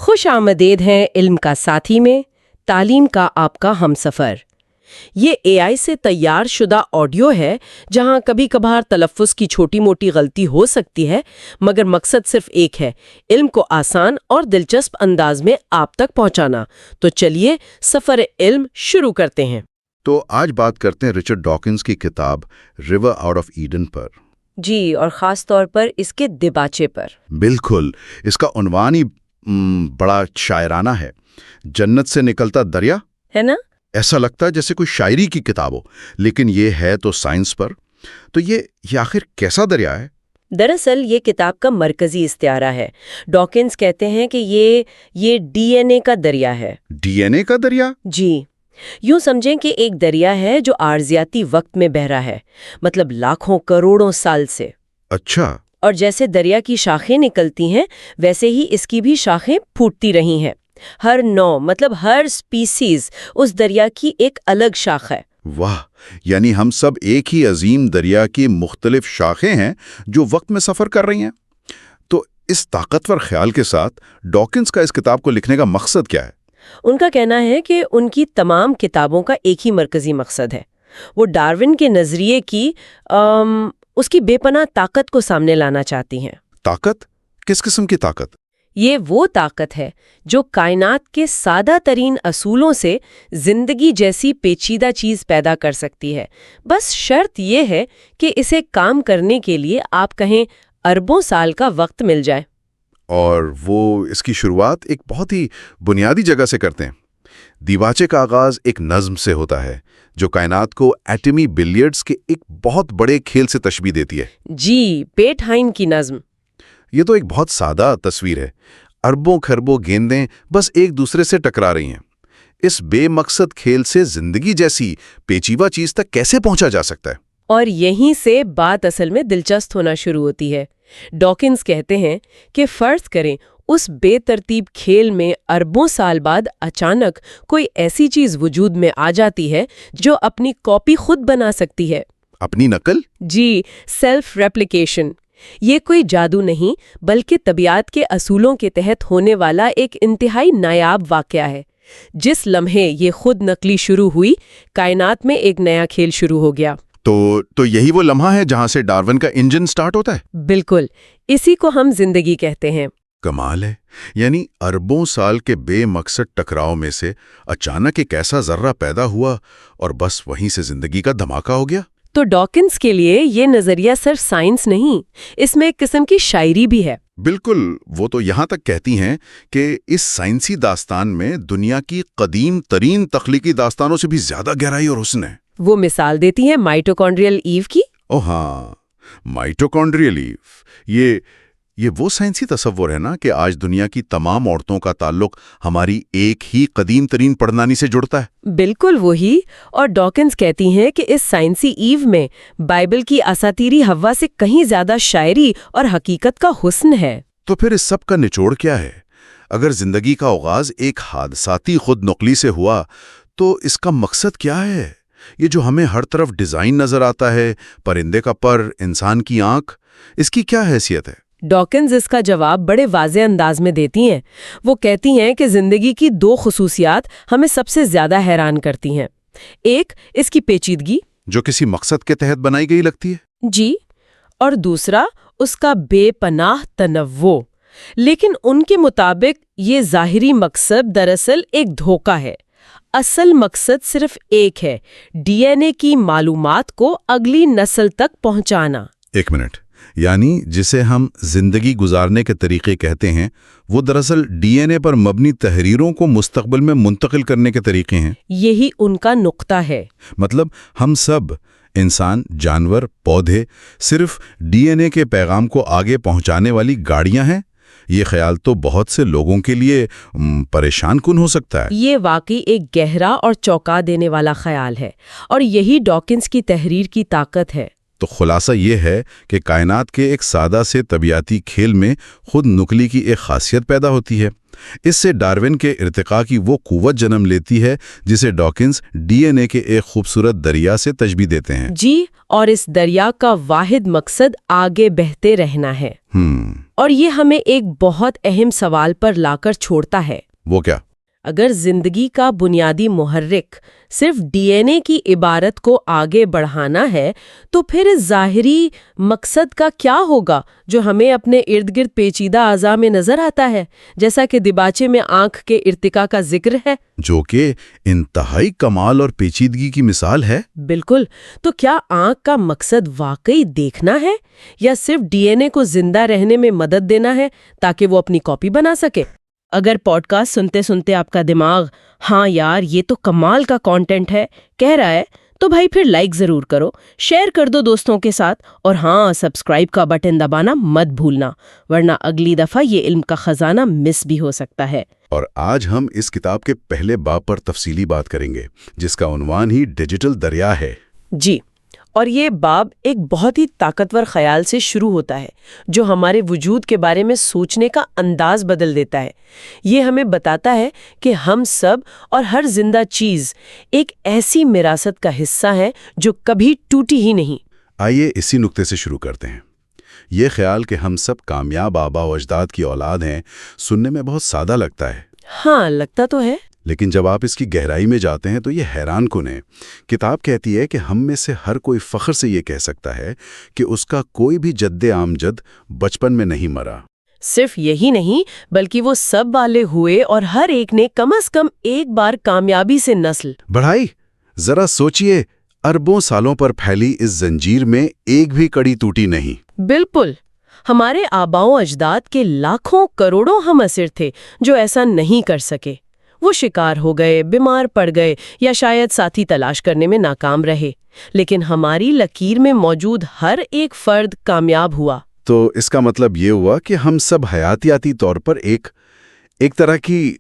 خوش آمدید ہیں علم کا ساتھی میں، تعلیم کا آپ کا ہمسفر۔ یہ اے آئی سے تیار شدہ آڈیو ہے جہاں کبھی کبھار تلفظ کی چھوٹی موٹی غلطی ہو سکتی ہے، مگر مقصد صرف ایک ہے، علم کو آسان اور دلچسپ انداز میں آپ تک پہنچانا۔ تو چلیے سفر علم شروع کرتے ہیں۔ تو آج بات کرتے ہیں رچرڈ ڈاکنز کی کتاب ریور آؤٹ آف ایڈن پر۔ جی، اور خاص طور پر اس کے دباچے پر۔ بالکل، اس کا عنوان ہی بڑا شاعرانہ ہے، جنت سے نکلتا دریا، ہے نا؟ ایسا لگتا ہے جیسے کوئی شاعری کی کتاب ہو، لیکن یہ ہے تو سائنس پر۔ تو یہ آخر کیسا دریا ہے؟ دراصل یہ کتاب کا مرکزی استعارہ ہے۔ ڈاکنز کہتے ہیں کہ یہ ڈی این اے کا دریا ہے۔ ڈی این اے کا دریا؟ جی، یوں سمجھیں کہ ایک دریا ہے جو عارضیاتی وقت میں بہہ رہا ہے، مطلب لاکھوں کروڑوں سال سے۔ اچھا۔ اور جیسے دریا کی شاخیں نکلتی ہیں ویسے ہی اس کی بھی شاخیں پھوٹتی رہی ہیں۔ ہر نوع مطلب ہر سپیسیز اس دریا کی ایک الگ شاخ ہے۔ واہ، یعنی ہم سب ایک ہی عظیم دریا کی مختلف شاخیں ہیں جو وقت میں سفر کر رہی ہیں۔ تو اس طاقتور خیال کے ساتھ ڈاکنز کا اس کتاب کو لکھنے کا مقصد کیا ہے؟ ان کا کہنا ہے کہ ان کی تمام کتابوں کا ایک ہی مرکزی مقصد ہے۔ وہ ڈارون کے نظریے کی اس کی بے پناہ طاقت کو سامنے لانا چاہتی ہیں۔ طاقت؟ کس قسم کی طاقت؟ یہ وہ طاقت ہے جو کائنات کے سادہ ترین اصولوں سے زندگی جیسی پیچیدہ چیز پیدا کر سکتی ہے۔ بس شرط یہ ہے کہ اسے کام کرنے کے لیے آپ کہیں اربوں سال کا وقت مل جائے۔ اور وہ اس کی شروعات ایک بہت ہی بنیادی جگہ سے کرتے ہیں۔ دیباچے کا آغاز ایک نظم سے ہوتا ہے جو کائنات کو ایٹمی بلیئرڈز کے ایک بہت بڑے کھیل سے تشبیہ دیتی ہے۔ جی، پیٹ ہائن کی نظم۔ یہ تو ایک بہت سادہ تصویر ہے، اربوں کھربوں گیندیں بس ایک دوسرے سے ٹکرا رہی ہیں۔ اس بے مقصد کھیل سے زندگی جیسی پیچیدہ چیز تک کیسے پہنچا جا سکتا ہے؟ اور یہیں سے بات اصل میں دلچسپ ہونا شروع ہوتی ہے۔ ڈاکنز کہتے ہیں کہ فرض کریں اس بے ترتیب کھیل میں اربوں سال بعد اچانک کوئی ایسی چیز وجود میں آ جاتی ہے جو اپنی کاپی خود بنا سکتی ہے۔ اپنی نقل؟ جی، سیلف ریپلیکیشن۔ یہ کوئی جادو نہیں بلکہ طبیعت کے اصولوں کے تحت ہونے والا ایک انتہائی نایاب واقعہ ہے۔ جس لمحے یہ خود نقلی شروع ہوئی، کائنات میں ایک نیا کھیل شروع ہو گیا۔ تو یہی وہ لمحہ ہے جہاں سے ڈارون کا انجن سٹارٹ ہوتا ہے؟ بالکل، اسی کو ہم زندگی کہتے ہیں۔ کمال ہے، یعنی اربوں سال کے بے مقصد ٹکراؤ میں سے اچانک ایک ایسا ذرہ پیدا ہوا اور بس وہیں سے زندگی کا دھماکہ ہو گیا۔ تو ڈاکنز کے لیے یہ نظریہ صرف سائنس نہیں، اس میں ایک قسم کی شاعری بھی ہے۔ بالکل، وہ تو یہاں تک کہتی ہیں کہ اس سائنسی داستان میں دنیا کی قدیم ترین تخلیقی داستانوں سے بھی زیادہ گہرائی اور حسن ہے۔ وہ مثال دیتی ہیں مائٹوکونڈریل ایو کی۔ او ہاں، مائٹوکونڈریل ایو، یہ وہ سائنسی تصور ہے نا کہ آج دنیا کی تمام عورتوں کا تعلق ہماری ایک ہی قدیم ترین پڑنانی سے جڑتا ہے۔ بالکل وہی، اور ڈاکنز کہتی ہیں کہ اس سائنسی ایو میں بائبل کی اساطیری حوا سے کہیں زیادہ شاعری اور حقیقت کا حسن ہے۔ تو پھر اس سب کا نچوڑ کیا ہے؟ اگر زندگی کا آغاز ایک حادثاتی خود نقلی سے ہوا تو اس کا مقصد کیا ہے؟ یہ جو ہمیں ہر طرف ڈیزائن نظر آتا ہے، پرندے کا پر، انسان کی آنکھ، اس کی کیا حیثیت ہے؟ ڈاکنز اس کا جواب بڑے واضح انداز میں دیتی ہیں۔ وہ کہتی ہیں کہ زندگی کی دو خصوصیات ہمیں سب سے زیادہ حیران کرتی ہیں۔ ایک اس کی پیچیدگی، جو کسی مقصد کے تحت بنائی گئی لگتی ہے۔ جی، اور دوسرا اس کا بے پناہ تنوع۔ لیکن ان کے مطابق یہ ظاہری مقصد دراصل ایک دھوکہ ہے۔ اصل مقصد صرف ایک ہے، ڈی این اے کی معلومات کو اگلی نسل تک پہنچانا۔ ایک منٹ، یعنی جسے ہم زندگی گزارنے کے طریقے کہتے ہیں وہ دراصل ڈی این اے پر مبنی تحریروں کو مستقبل میں منتقل کرنے کے طریقے ہیں۔ یہی ان کا نقطہ ہے۔ مطلب ہم سب، انسان، جانور، پودے، صرف ڈی این اے کے پیغام کو آگے پہنچانے والی گاڑیاں ہیں۔ یہ خیال تو بہت سے لوگوں کے لیے پریشان کن ہو سکتا ہے۔ یہ واقعی ایک گہرا اور چونکا دینے والا خیال ہے، اور یہی ڈاکنز کی تحریر کی طاقت ہے۔ تو خلاصہ یہ ہے کہ کائنات کے ایک سادہ سے طبیعتی کھیل میں خود نقلی کی ایک خاصیت پیدا ہوتی ہے۔ اس سے ڈارون کے ارتقاء کی وہ قوت جنم لیتی ہے جسے ڈاکنز ڈی این اے کے ایک خوبصورت دریا سے تشبیہ دیتے ہیں۔ جی، اور اس دریا کا واحد مقصد آگے بہتے رہنا ہے۔ اور یہ ہمیں ایک بہت اہم سوال پر لا کر چھوڑتا ہے۔ وہ کیا؟ اگر زندگی کا بنیادی محرک صرف ڈی این اے کی عبارت کو آگے بڑھانا ہے تو پھر اس ظاہری مقصد کا کیا ہوگا جو ہمیں اپنے ارد گرد پیچیدہ اعضاء میں نظر آتا ہے، جیسا کہ دیباچے میں آنکھ کے ارتقاء کا ذکر ہے، جو کہ انتہائی کمال اور پیچیدگی کی مثال ہے۔ بالکل۔ تو کیا آنکھ کا مقصد واقعی دیکھنا ہے یا صرف ڈی این اے کو زندہ رہنے میں مدد دینا ہے تاکہ وہ اپنی کاپی بنا سکے؟ اگر پوڈ کاسٹ سنتے سنتے آپ کا دماغ ہاں یار یہ تو کمال کا کانٹینٹ ہے کہہ رہا ہے تو بھائی پھر لائک ضرور کرو، شیئر کر دو دوستوں کے ساتھ، اور ہاں سبسکرائب کا بٹن دبانا مت بھولنا، ورنہ اگلی دفعہ یہ علم کا خزانہ مس بھی ہو سکتا ہے۔ اور آج ہم اس کتاب کے پہلے باب پر تفصیلی بات کریں گے جس کا عنوان ہی ڈیجیٹل دریا ہے۔ جی، اور یہ باب ایک بہت ہی طاقتور خیال سے شروع ہوتا ہے جو ہمارے وجود کے بارے میں سوچنے کا انداز بدل دیتا ہے۔ یہ ہمیں بتاتا ہے کہ ہم سب اور ہر زندہ چیز ایک ایسی وراثت کا حصہ ہے جو کبھی ٹوٹی ہی نہیں۔ آئیے اسی نقطے سے شروع کرتے ہیں۔ یہ خیال کہ ہم سب کامیاب آبا و اجداد کی اولاد ہیں سننے میں بہت سادہ لگتا ہے۔ ہاں لگتا تو ہے، لیکن جب آپ اس کی گہرائی میں جاتے ہیں تو یہ حیران کن ہے۔ کتاب کہتی ہے کہ ہم میں سے ہر کوئی فخر سے یہ کہہ سکتا ہے کہ اس کا کوئی بھی جد آمجد بچپن میں نہیں مرا۔ صرف یہی نہیں بلکہ وہ سب والے ہوئے اور ہر ایک نے کم از کم ایک بار کامیابی سے نسل بڑھائی۔ ذرا سوچئے، اربوں سالوں پر پھیلی اس زنجیر میں ایک بھی کڑی ٹوٹی نہیں۔ بالکل۔ ہمارے آباؤ اجداد کے لاکھوں کروڑوں ہم اثر تھے جو ایسا نہیں کر سکے۔ وہ شکار ہو گئے، بیمار پڑ گئے یا شاید ساتھی تلاش کرنے میں ناکام رہے، لیکن ہماری لکیر میں موجود ہر ایک فرد کامیاب ہوا۔ تو اس کا مطلب یہ ہوا کہ ہم سب حیاتیاتی طور پر ایک طرح کی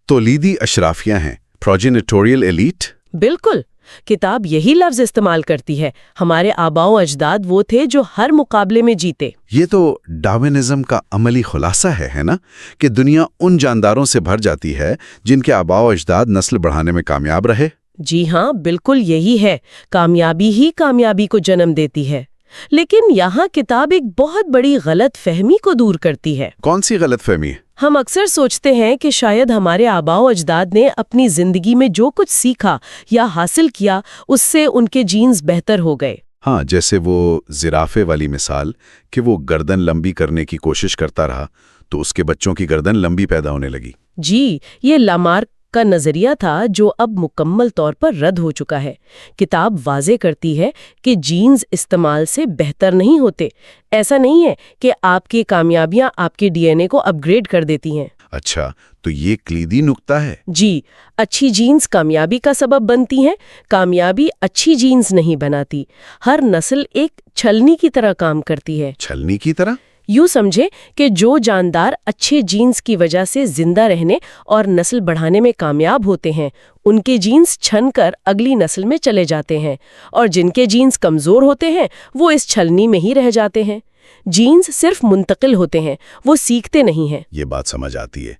تولیدی اشرافیہ ہیں، پروجینیٹوریل ایلیٹ۔ بالکل، کتاب یہی لفظ استعمال کرتی ہے۔ ہمارے آباؤ اجداد وہ تھے جو ہر مقابلے میں جیتے۔ یہ تو ڈاروینزم کا عملی خلاصہ ہے نا، کہ دنیا ان جانداروں سے بھر جاتی ہے جن کے آباء و اجداد نسل بڑھانے میں کامیاب رہے۔ جی ہاں، بالکل یہی ہے، کامیابی ہی کامیابی کو جنم دیتی ہے۔ لیکن یہاں کتاب ایک بہت بڑی غلط فہمی کو دور کرتی ہے۔ کون سی غلط فہمی ہے؟ ہم اکثر سوچتے ہیں کہ شاید ہمارے آباء و اجداد نے اپنی زندگی میں جو کچھ سیکھا یا حاصل کیا اس سے ان کے جینز بہتر ہو گئے۔ ہاں، جیسے وہ زرافے والی مثال کہ وہ گردن لمبی کرنے کی کوشش کرتا رہا تو اس کے بچوں کی گردن لمبی پیدا ہونے لگی۔ جی، یہ لامارک کا نظریہ تھا جو اب مکمل طور پر رد ہو چکا ہے۔ کتاب واضح کرتی ہے کہ جینز استعمال سے بہتر نہیں ہوتے۔ ایسا نہیں ہے کہ آپ کی کامیابیاں آپ کے ڈی این اے کو اپ گریڈ کر دیتی ہیں۔ اچھا، تو یہ کلیدی نقطہ ہے۔ جی، اچھی جینز کامیابی کا سبب بنتی ہیں، کامیابی اچھی جینز نہیں بناتی۔ ہر نسل ایک چھلنی کی طرح کام کرتی ہے۔ چھلنی کی طرح؟ یوں سمجھے کہ جو جاندار اچھے جینز کی وجہ سے زندہ رہنے اور نسل بڑھانے میں کامیاب ہوتے ہیں ان کے جینز چھن کر اگلی نسل میں چلے جاتے ہیں، اور جن کے جینز کمزور ہوتے ہیں وہ اس چھلنی میں ہی رہ جاتے ہیں۔ جینز صرف منتقل ہوتے ہیں، وہ سیکھتے نہیں ہیں۔ یہ بات سمجھ آتی ہے،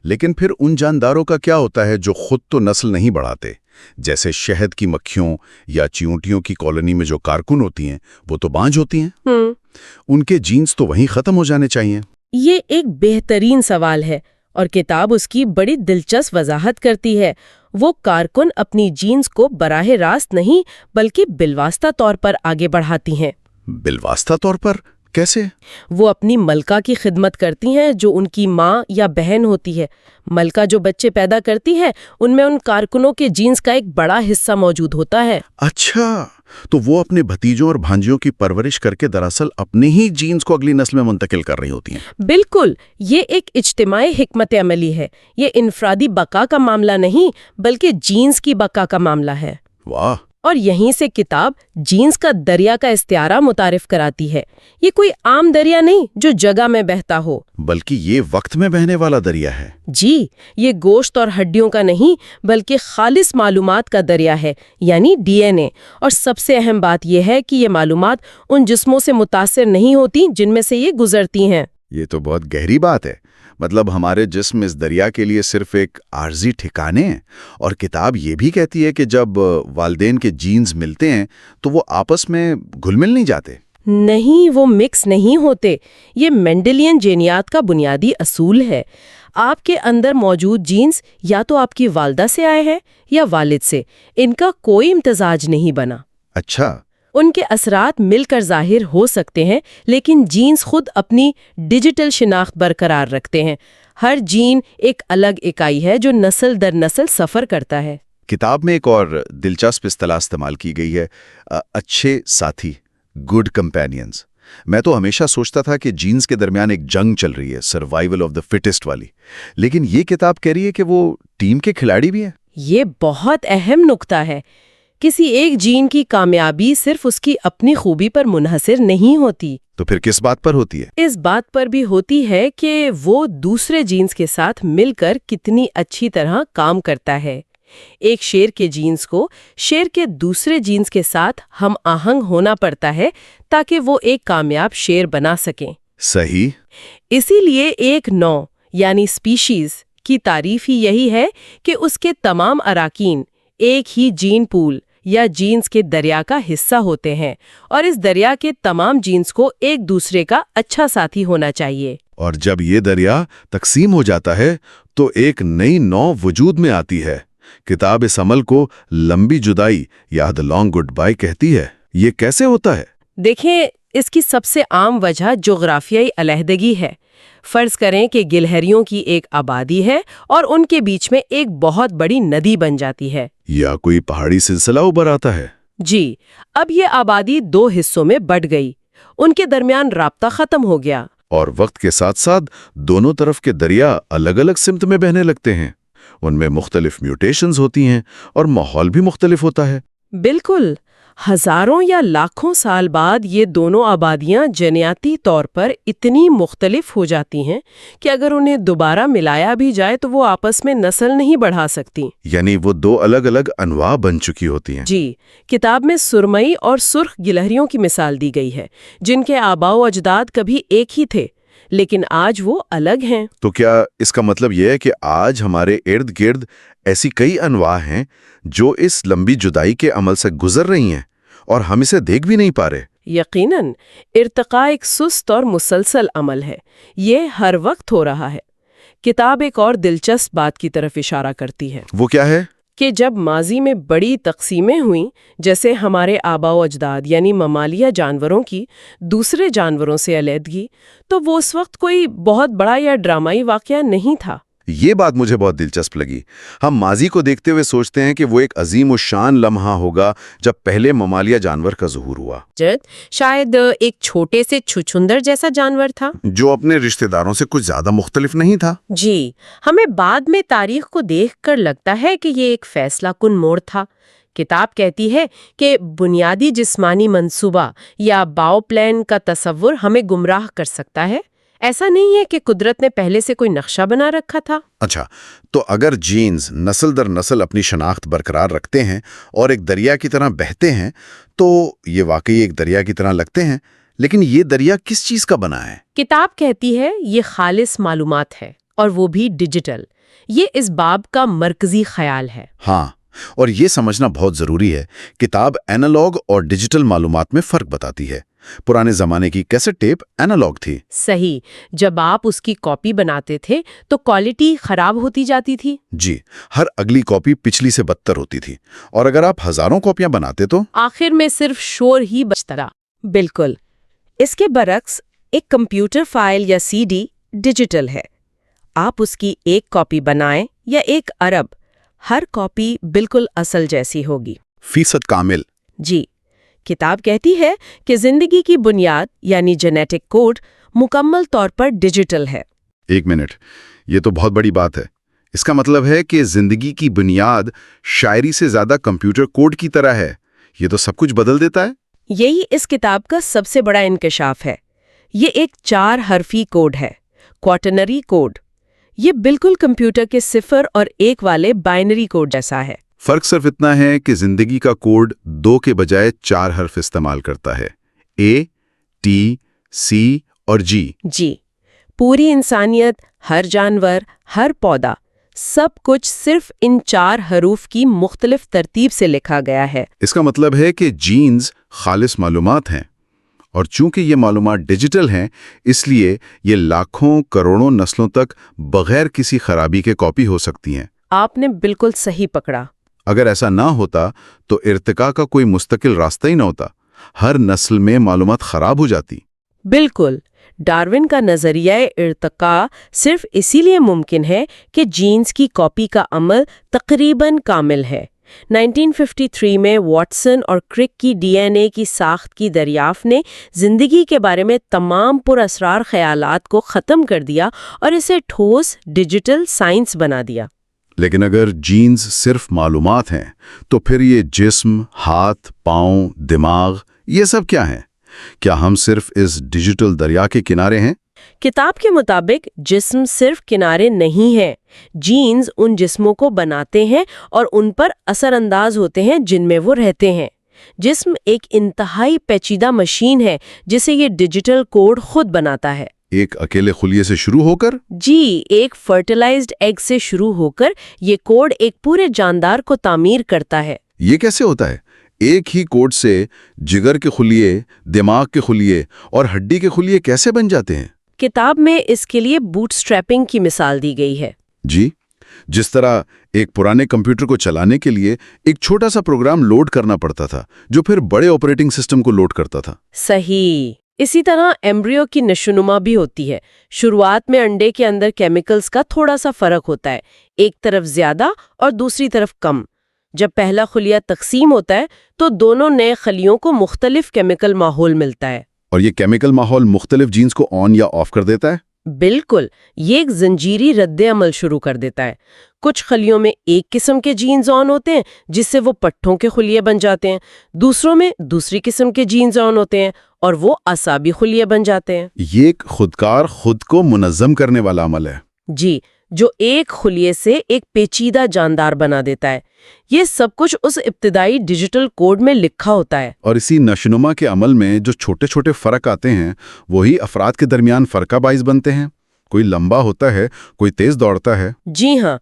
لیکن پھر ان جانداروں کا کیا ہوتا ہے جو خود تو نسل نہیں بڑھاتے؟ جیسے شہد کی مکھیوں یا چیونٹیوں کی کالونی میں جو کارکن ہوتی ہیں وہ تو بانجھ ہوتی ہیں، ان کے جینز تو وہیں ختم ہو جانے چاہیے۔ یہ ایک بہترین سوال ہے اور کتاب اس کی بڑی دلچسپ وضاحت کرتی ہے۔ وہ کارکن اپنی جینز کو براہ راست نہیں بلکہ بالواسطہ طور پر آگے بڑھاتی ہیں۔ بالواسطہ طور پر کیسے؟ وہ اپنی ملکہ کی خدمت کرتی ہیں جو ان کی ماں یا بہن ہوتی ہے۔ ملکہ جو بچے پیدا کرتی ہے ان میں ان کارکنوں کے جینز کا ایک بڑا حصہ موجود ہوتا ہے۔ اچھا، تو وہ اپنے بھتیجوں اور بھانجیوں کی پرورش کر کے دراصل اپنے ہی جینز کو اگلی نسل میں منتقل کر رہی ہوتی ہیں۔ بالکل، یہ ایک اجتماعی حکمت عملی ہے۔ یہ انفرادی بقا کا معاملہ نہیں بلکہ جینز کی بقا کا معاملہ ہے۔ واہ! اور یہیں سے کتاب جینز کا دریا کا استعارہ متعارف کراتی ہے۔ یہ کوئی عام دریا نہیں جو جگہ میں بہتا ہو، بلکہ یہ وقت میں بہنے والا دریا ہے۔ جی، یہ گوشت اور ہڈیوں کا نہیں بلکہ خالص معلومات کا دریا ہے، یعنی ڈی این اے۔ اور سب سے اہم بات یہ ہے کہ یہ معلومات ان جسموں سے متاثر نہیں ہوتی جن میں سے یہ گزرتی ہیں۔ یہ تو بہت گہری بات ہے۔ مطلب ہمارے جسم اس دریا کے لیے صرف ایک عارضی ٹھکانے ہیں، اور کتاب یہ بھی کہتی ہے کہ جب والدین کے جینز ملتے ہیں تو وہ آپس میں گھل مل نہیں جاتے۔ نہیں، وہ مکس نہیں ہوتے۔ یہ مینڈلین جینیات کا بنیادی اصول ہے۔ آپ کے اندر موجود جینز یا تو آپ کی والدہ سے آئے ہیں یا والد سے، ان کا کوئی امتزاج نہیں بنا۔ اچھا، ان کے اثرات مل کر ظاہر ہو سکتے ہیں، لیکن جینز خود اپنی ڈیجیٹل شناخت برقرار رکھتے ہیں۔ ہر جین ایک الگ اکائی ہے جو نسل در نسل سفر کرتا ہے۔ کتاب میں ایک اور دلچسپ اصطلاح استعمال کی گئی ہے، اچھے ساتھی، گڈ کمپینینز۔ میں تو ہمیشہ سوچتا تھا کہ جینز کے درمیان ایک جنگ چل رہی ہے، سروائیول آف دا فٹسٹ والی، لیکن یہ کتاب کہہ رہی ہے کہ وہ ٹیم کے کھلاڑی بھی ہیں۔ یہ بہت اہم نکتہ ہے۔ کسی ایک جین کی کامیابی صرف اس کی اپنی خوبی پر منحصر نہیں ہوتی۔ تو پھر کس بات پر ہوتی ہے؟ اس بات پر بھی ہوتی ہے کہ وہ دوسرے جینز کے ساتھ مل کر کتنی اچھی طرح کام کرتا ہے۔ ایک شیر کے جینز کو شیر کے دوسرے جینز کے ساتھ ہم آہنگ ہونا پڑتا ہے تاکہ وہ ایک کامیاب شیر بنا سکیں۔ صحیح۔ اسی لیے ایک نوع یعنی سپیشیز کی تعریف ہی یہی ہے کہ اس کے تمام اراکین ایک ہی جین پول یا جینز کے دریا کا حصہ ہوتے ہیں، اور اس دریا کے تمام جینز کو ایک دوسرے کا اچھا ساتھی ہونا چاہیے۔ اور جب یہ دریا تقسیم ہو جاتا ہے تو ایک نئی نوع وجود میں آتی ہے۔ کتاب اس عمل کو لمبی جدائی یا دی لانگ گڈ بائی کہتی ہے۔ یہ کیسے ہوتا ہے؟ دیکھیں، اس کی سب سے عام وجہ جغرافیائی علیحدگی ہے۔ فرض کریں کہ گلہریوں کی ایک آبادی ہے اور ان کے بیچ میں ایک بہت بڑی ندی بن جاتی ہے، یا کوئی پہاڑی سلسلہ ابھر آتا ہے۔ جی، اب یہ آبادی 2 حصوں میں بٹ گئی، ان کے درمیان رابطہ ختم ہو گیا۔ اور وقت کے ساتھ ساتھ دونوں طرف کے دریا الگ الگ سمت میں بہنے لگتے ہیں۔ ان میں مختلف میوٹیشنز ہوتی ہیں اور ماحول بھی مختلف ہوتا ہے۔ بالکل، ہزاروں یا لاکھوں سال بعد یہ دونوں آبادیاں جینیاتی طور پر اتنی مختلف ہو جاتی ہیں کہ اگر انہیں دوبارہ ملایا بھی جائے تو وہ آپس میں نسل نہیں بڑھا سکتی۔ یعنی وہ 2 الگ الگ انواع بن چکی ہوتی ہیں۔ جی، کتاب میں سرمئی اور سرخ گلہریوں کی مثال دی گئی ہے، جن کے آباء و اجداد کبھی ایک ہی تھے لیکن آج وہ الگ ہیں۔ تو کیا اس کا مطلب یہ ہے کہ آج ہمارے ارد گرد ایسی کئی انواع ہیں جو اس لمبی جدائی کے عمل سے گزر رہی ہیں اور ہم اسے دیکھ بھی نہیں پا رہے؟ یقیناً، ارتقاء ایک سست اور مسلسل عمل ہے، یہ ہر وقت ہو رہا ہے۔ کتاب ایک اور دلچسپ بات کی طرف اشارہ کرتی ہے۔ وہ کیا ہے؟ کہ جب ماضی میں بڑی تقسیمیں ہوئیں، جیسے ہمارے آباء و اجداد یعنی ممالیہ جانوروں کی دوسرے جانوروں سے علیحدگی، تو وہ اس وقت کوئی بہت بڑا یا ڈرامائی واقعہ نہیں تھا۔ یہ بات مجھے بہت دلچسپ لگی۔ ہم ماضی کو دیکھتے ہوئے سوچتے ہیں کہ وہ ایک عظیم الشان لمحہ ہوگا جب پہلے ممالیہ جانور کا ظہور ہوا، شاید ایک چھوٹے سے چھچھندر جیسا جانور تھا جو اپنے رشتہ داروں سے کچھ زیادہ مختلف نہیں تھا۔ جی، ہمیں بعد میں تاریخ کو دیکھ کر لگتا ہے کہ یہ ایک فیصلہ کن موڑ تھا۔ کتاب کہتی ہے کہ بنیادی جسمانی منصوبہ یا باؤ پلان کا تصور ہمیں گمراہ کر سکتا ہے۔ ایسا نہیں ہے کہ قدرت نے پہلے سے کوئی نقشہ بنا رکھا تھا۔ اچھا، تو اگر جینز نسل در نسل اپنی شناخت برقرار رکھتے ہیں اور ایک دریا کی طرح بہتے ہیں تو یہ واقعی ایک دریا کی طرح لگتے ہیں، لیکن یہ دریا کس چیز کا بنا ہے؟ کتاب کہتی ہے یہ خالص معلومات ہے، اور وہ بھی ڈیجیٹل۔ یہ اس باب کا مرکزی خیال ہے۔ ہاں، اور یہ سمجھنا بہت ضروری ہے۔ کتاب اینالوگ اور ڈیجیٹل معلومات میں فرق بتاتی ہے۔ پرانے زمانے کی کیسٹ ٹیپ اینالوگ تھی۔ صحیح، جب آپ اس کی کاپی بناتے تھے تو کوالٹی خراب ہوتی جاتی تھی۔ جی، ہر اگلی کاپی پچھلی سے بدتر ہوتی تھی، اور اگر آپ ہزاروں کاپیاں بناتے تو آخر میں صرف شور ہی بچتا رہا۔ بالکل، اس کے برعکس ایک کمپیوٹر فائل یا سی ڈی ڈیجیٹل ہے۔ آپ اس کی ایک کاپی بنائیں یا 1 ارب، ہر کاپی بالکل اصل جیسی ہوگی، فیصد کامل۔ جی، کتاب کہتی ہے کہ زندگی کی بنیاد یعنی جینیٹک کوڈ مکمل طور پر ڈیجیٹل ہے۔ 1 منٹ، یہ تو بہت بڑی بات ہے۔ اس کا مطلب ہے کہ زندگی کی بنیاد شاعری سے زیادہ کمپیوٹر کوڈ کی طرح ہے۔ یہ تو سب کچھ بدل دیتا ہے۔ یہی اس کتاب کا سب سے بڑا انکشاف ہے۔ یہ ایک 4 حرفی کوڈ ہے، کوارٹنری کوڈ۔ یہ بالکل کمپیوٹر کے 0 اور 1 والے بائنری کوڈ جیسا ہے۔ فرق صرف اتنا ہے کہ زندگی کا کوڈ 2 کے بجائے 4 حرف استعمال کرتا ہے، A، T، C اور G۔ جی، پوری انسانیت، ہر جانور، ہر پودا، سب کچھ صرف ان 4 حروف کی مختلف ترتیب سے لکھا گیا ہے۔ اس کا مطلب ہے کہ جینز خالص معلومات ہیں، اور چونکہ یہ معلومات ڈیجیٹل ہیں اس لیے یہ لاکھوں کروڑوں نسلوں تک بغیر کسی خرابی کے کاپی ہو سکتی ہیں۔ آپ نے بالکل صحیح پکڑا۔ اگر ایسا نہ ہوتا تو ارتقاء کا کوئی مستقل راستہ ہی نہ ہوتا، ہر نسل میں معلومات خراب ہو جاتی۔ بالکل، ڈارون کا نظریہ ارتقاء صرف اسی لیے ممکن ہے کہ جینز کی کاپی کا عمل تقریباً کامل ہے۔ 1953 میں واٹسن اور کرک کی ڈی این اے کی ساخت کی دریافت نے زندگی کے بارے میں تمام پر اسرار خیالات کو ختم کر دیا اور اسے ٹھوس ڈیجیٹل سائنس بنا دیا۔ لیکن اگر جینز صرف معلومات ہیں تو پھر یہ جسم، ہاتھ، پاؤں، دماغ، یہ سب کیا ہیں؟ کیا ہم صرف اس ڈیجیٹل دریا کے کنارے ہیں؟ کتاب کے مطابق جسم صرف کنارے نہیں ہیں، جینز ان جسموں کو بناتے ہیں اور ان پر اثر انداز ہوتے ہیں جن میں وہ رہتے ہیں۔ جسم ایک انتہائی پیچیدہ مشین ہے جسے یہ ڈیجیٹل کوڈ خود بناتا ہے۔ ایک اکیلے خلیے سے شروع ہو کر؟ جی، ایک فرٹیلائزڈ ایگ سے شروع ہو کر یہ کوڈ ایک پورے جاندار کو تعمیر کرتا ہے۔ یہ کیسے ہوتا ہے؟ ایک ہی کوڈ سے جگر کے خلیے، دماغ کے خلیے اور ہڈی کے خلیے کیسے بن جاتے ہیں؟ کتاب میں اس کے لیے بوٹ سٹریپنگ کی مثال دی گئی ہے۔ جی، جس طرح ایک پرانے کمپیوٹر کو چلانے کے لیے ایک چھوٹا سا پروگرام لوڈ کرنا پڑتا تھا جو پھر بڑے آپریٹنگ سسٹم کو لوڈ کرتا تھا۔ صحیح۔ اسی طرح ایمبریو کی نشوونما بھی ہوتی ہے۔ شروعات میں انڈے کے اندر کیمیکلز کا تھوڑا سا فرق ہوتا ہے، ایک طرف زیادہ اور دوسری طرف کم۔ جب پہلا خلیہ تقسیم ہوتا ہے تو دونوں نئے خلیوں کو مختلف کیمیکل ماحول ملتا ہے۔ اور یہ کیمیکل ماحول مختلف جینز کو آن یا آف کر دیتا ہے؟ بالکل، یہ ایک زنجیری رد عمل شروع کر دیتا ہے۔ کچھ خلیوں میں ایک قسم کے جینز آن ہوتے ہیں جس سے وہ پٹھوں کے خلیے بن جاتے ہیں، دوسروں میں دوسری قسم کے جینز آن ہوتے ہیں اور وہ اعصابی خلیے بن جاتے ہیں۔ یہ ایک خودکار خود کو منظم کرنے والا عمل ہے۔ جی، جو ایک خلیے سے ایک پیچیدہ جاندار بنا دیتا ہے۔ یہ سب کچھ اس ابتدائی ڈیجیٹل کوڈ میں لکھا ہوتا ہے۔ اور اسی نشوونما کے عمل میں جو چھوٹے چھوٹے فرق آتے ہیں وہی افراد کے درمیان فرق کا باعث بنتے ہیں۔ کوئی لمبا ہوتا ہے، کوئی تیز دوڑتا ہے۔ جی ہاں،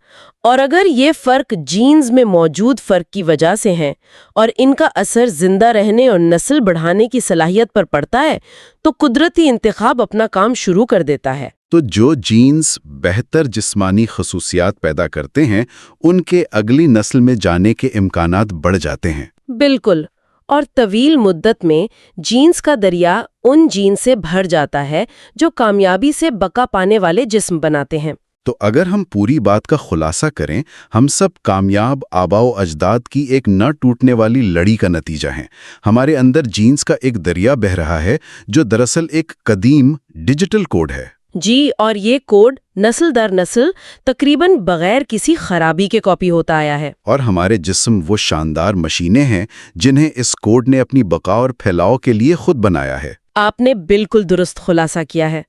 اور اگر یہ فرق جینز میں موجود فرق کی وجہ سے ہیں اور ان کا اثر زندہ رہنے اور نسل بڑھانے کی صلاحیت پر پڑتا ہے تو قدرتی انتخاب اپنا کام شروع کر دیتا ہے۔ تو جو جینز بہتر جسمانی خصوصیات پیدا کرتے ہیں ان کے اگلی نسل میں جانے کے امکانات بڑھ جاتے ہیں۔ بالکل، اور طویل مدت میں جینز کا دریا ان جین سے بھر جاتا ہے جو کامیابی سے بقا پانے والے جسم بناتے ہیں۔ تو اگر ہم پوری بات کا خلاصہ کریں، ہم سب کامیاب آباء و اجداد کی ایک نہ ٹوٹنے والی لڑی کا نتیجہ ہیں۔ ہمارے اندر جینز کا ایک دریا بہہ رہا ہے جو دراصل ایک قدیم ڈیجیٹل کوڈ ہے۔ جی، اور یہ کوڈ نسل در نسل تقریباً بغیر کسی خرابی کے کاپی ہوتا آیا ہے۔ اور ہمارے جسم وہ شاندار مشینیں ہیں جنہیں اس کوڈ نے اپنی بقا اور پھیلاؤ کے لیے خود بنایا ہے۔ آپ نے بالکل درست خلاصہ کیا ہے۔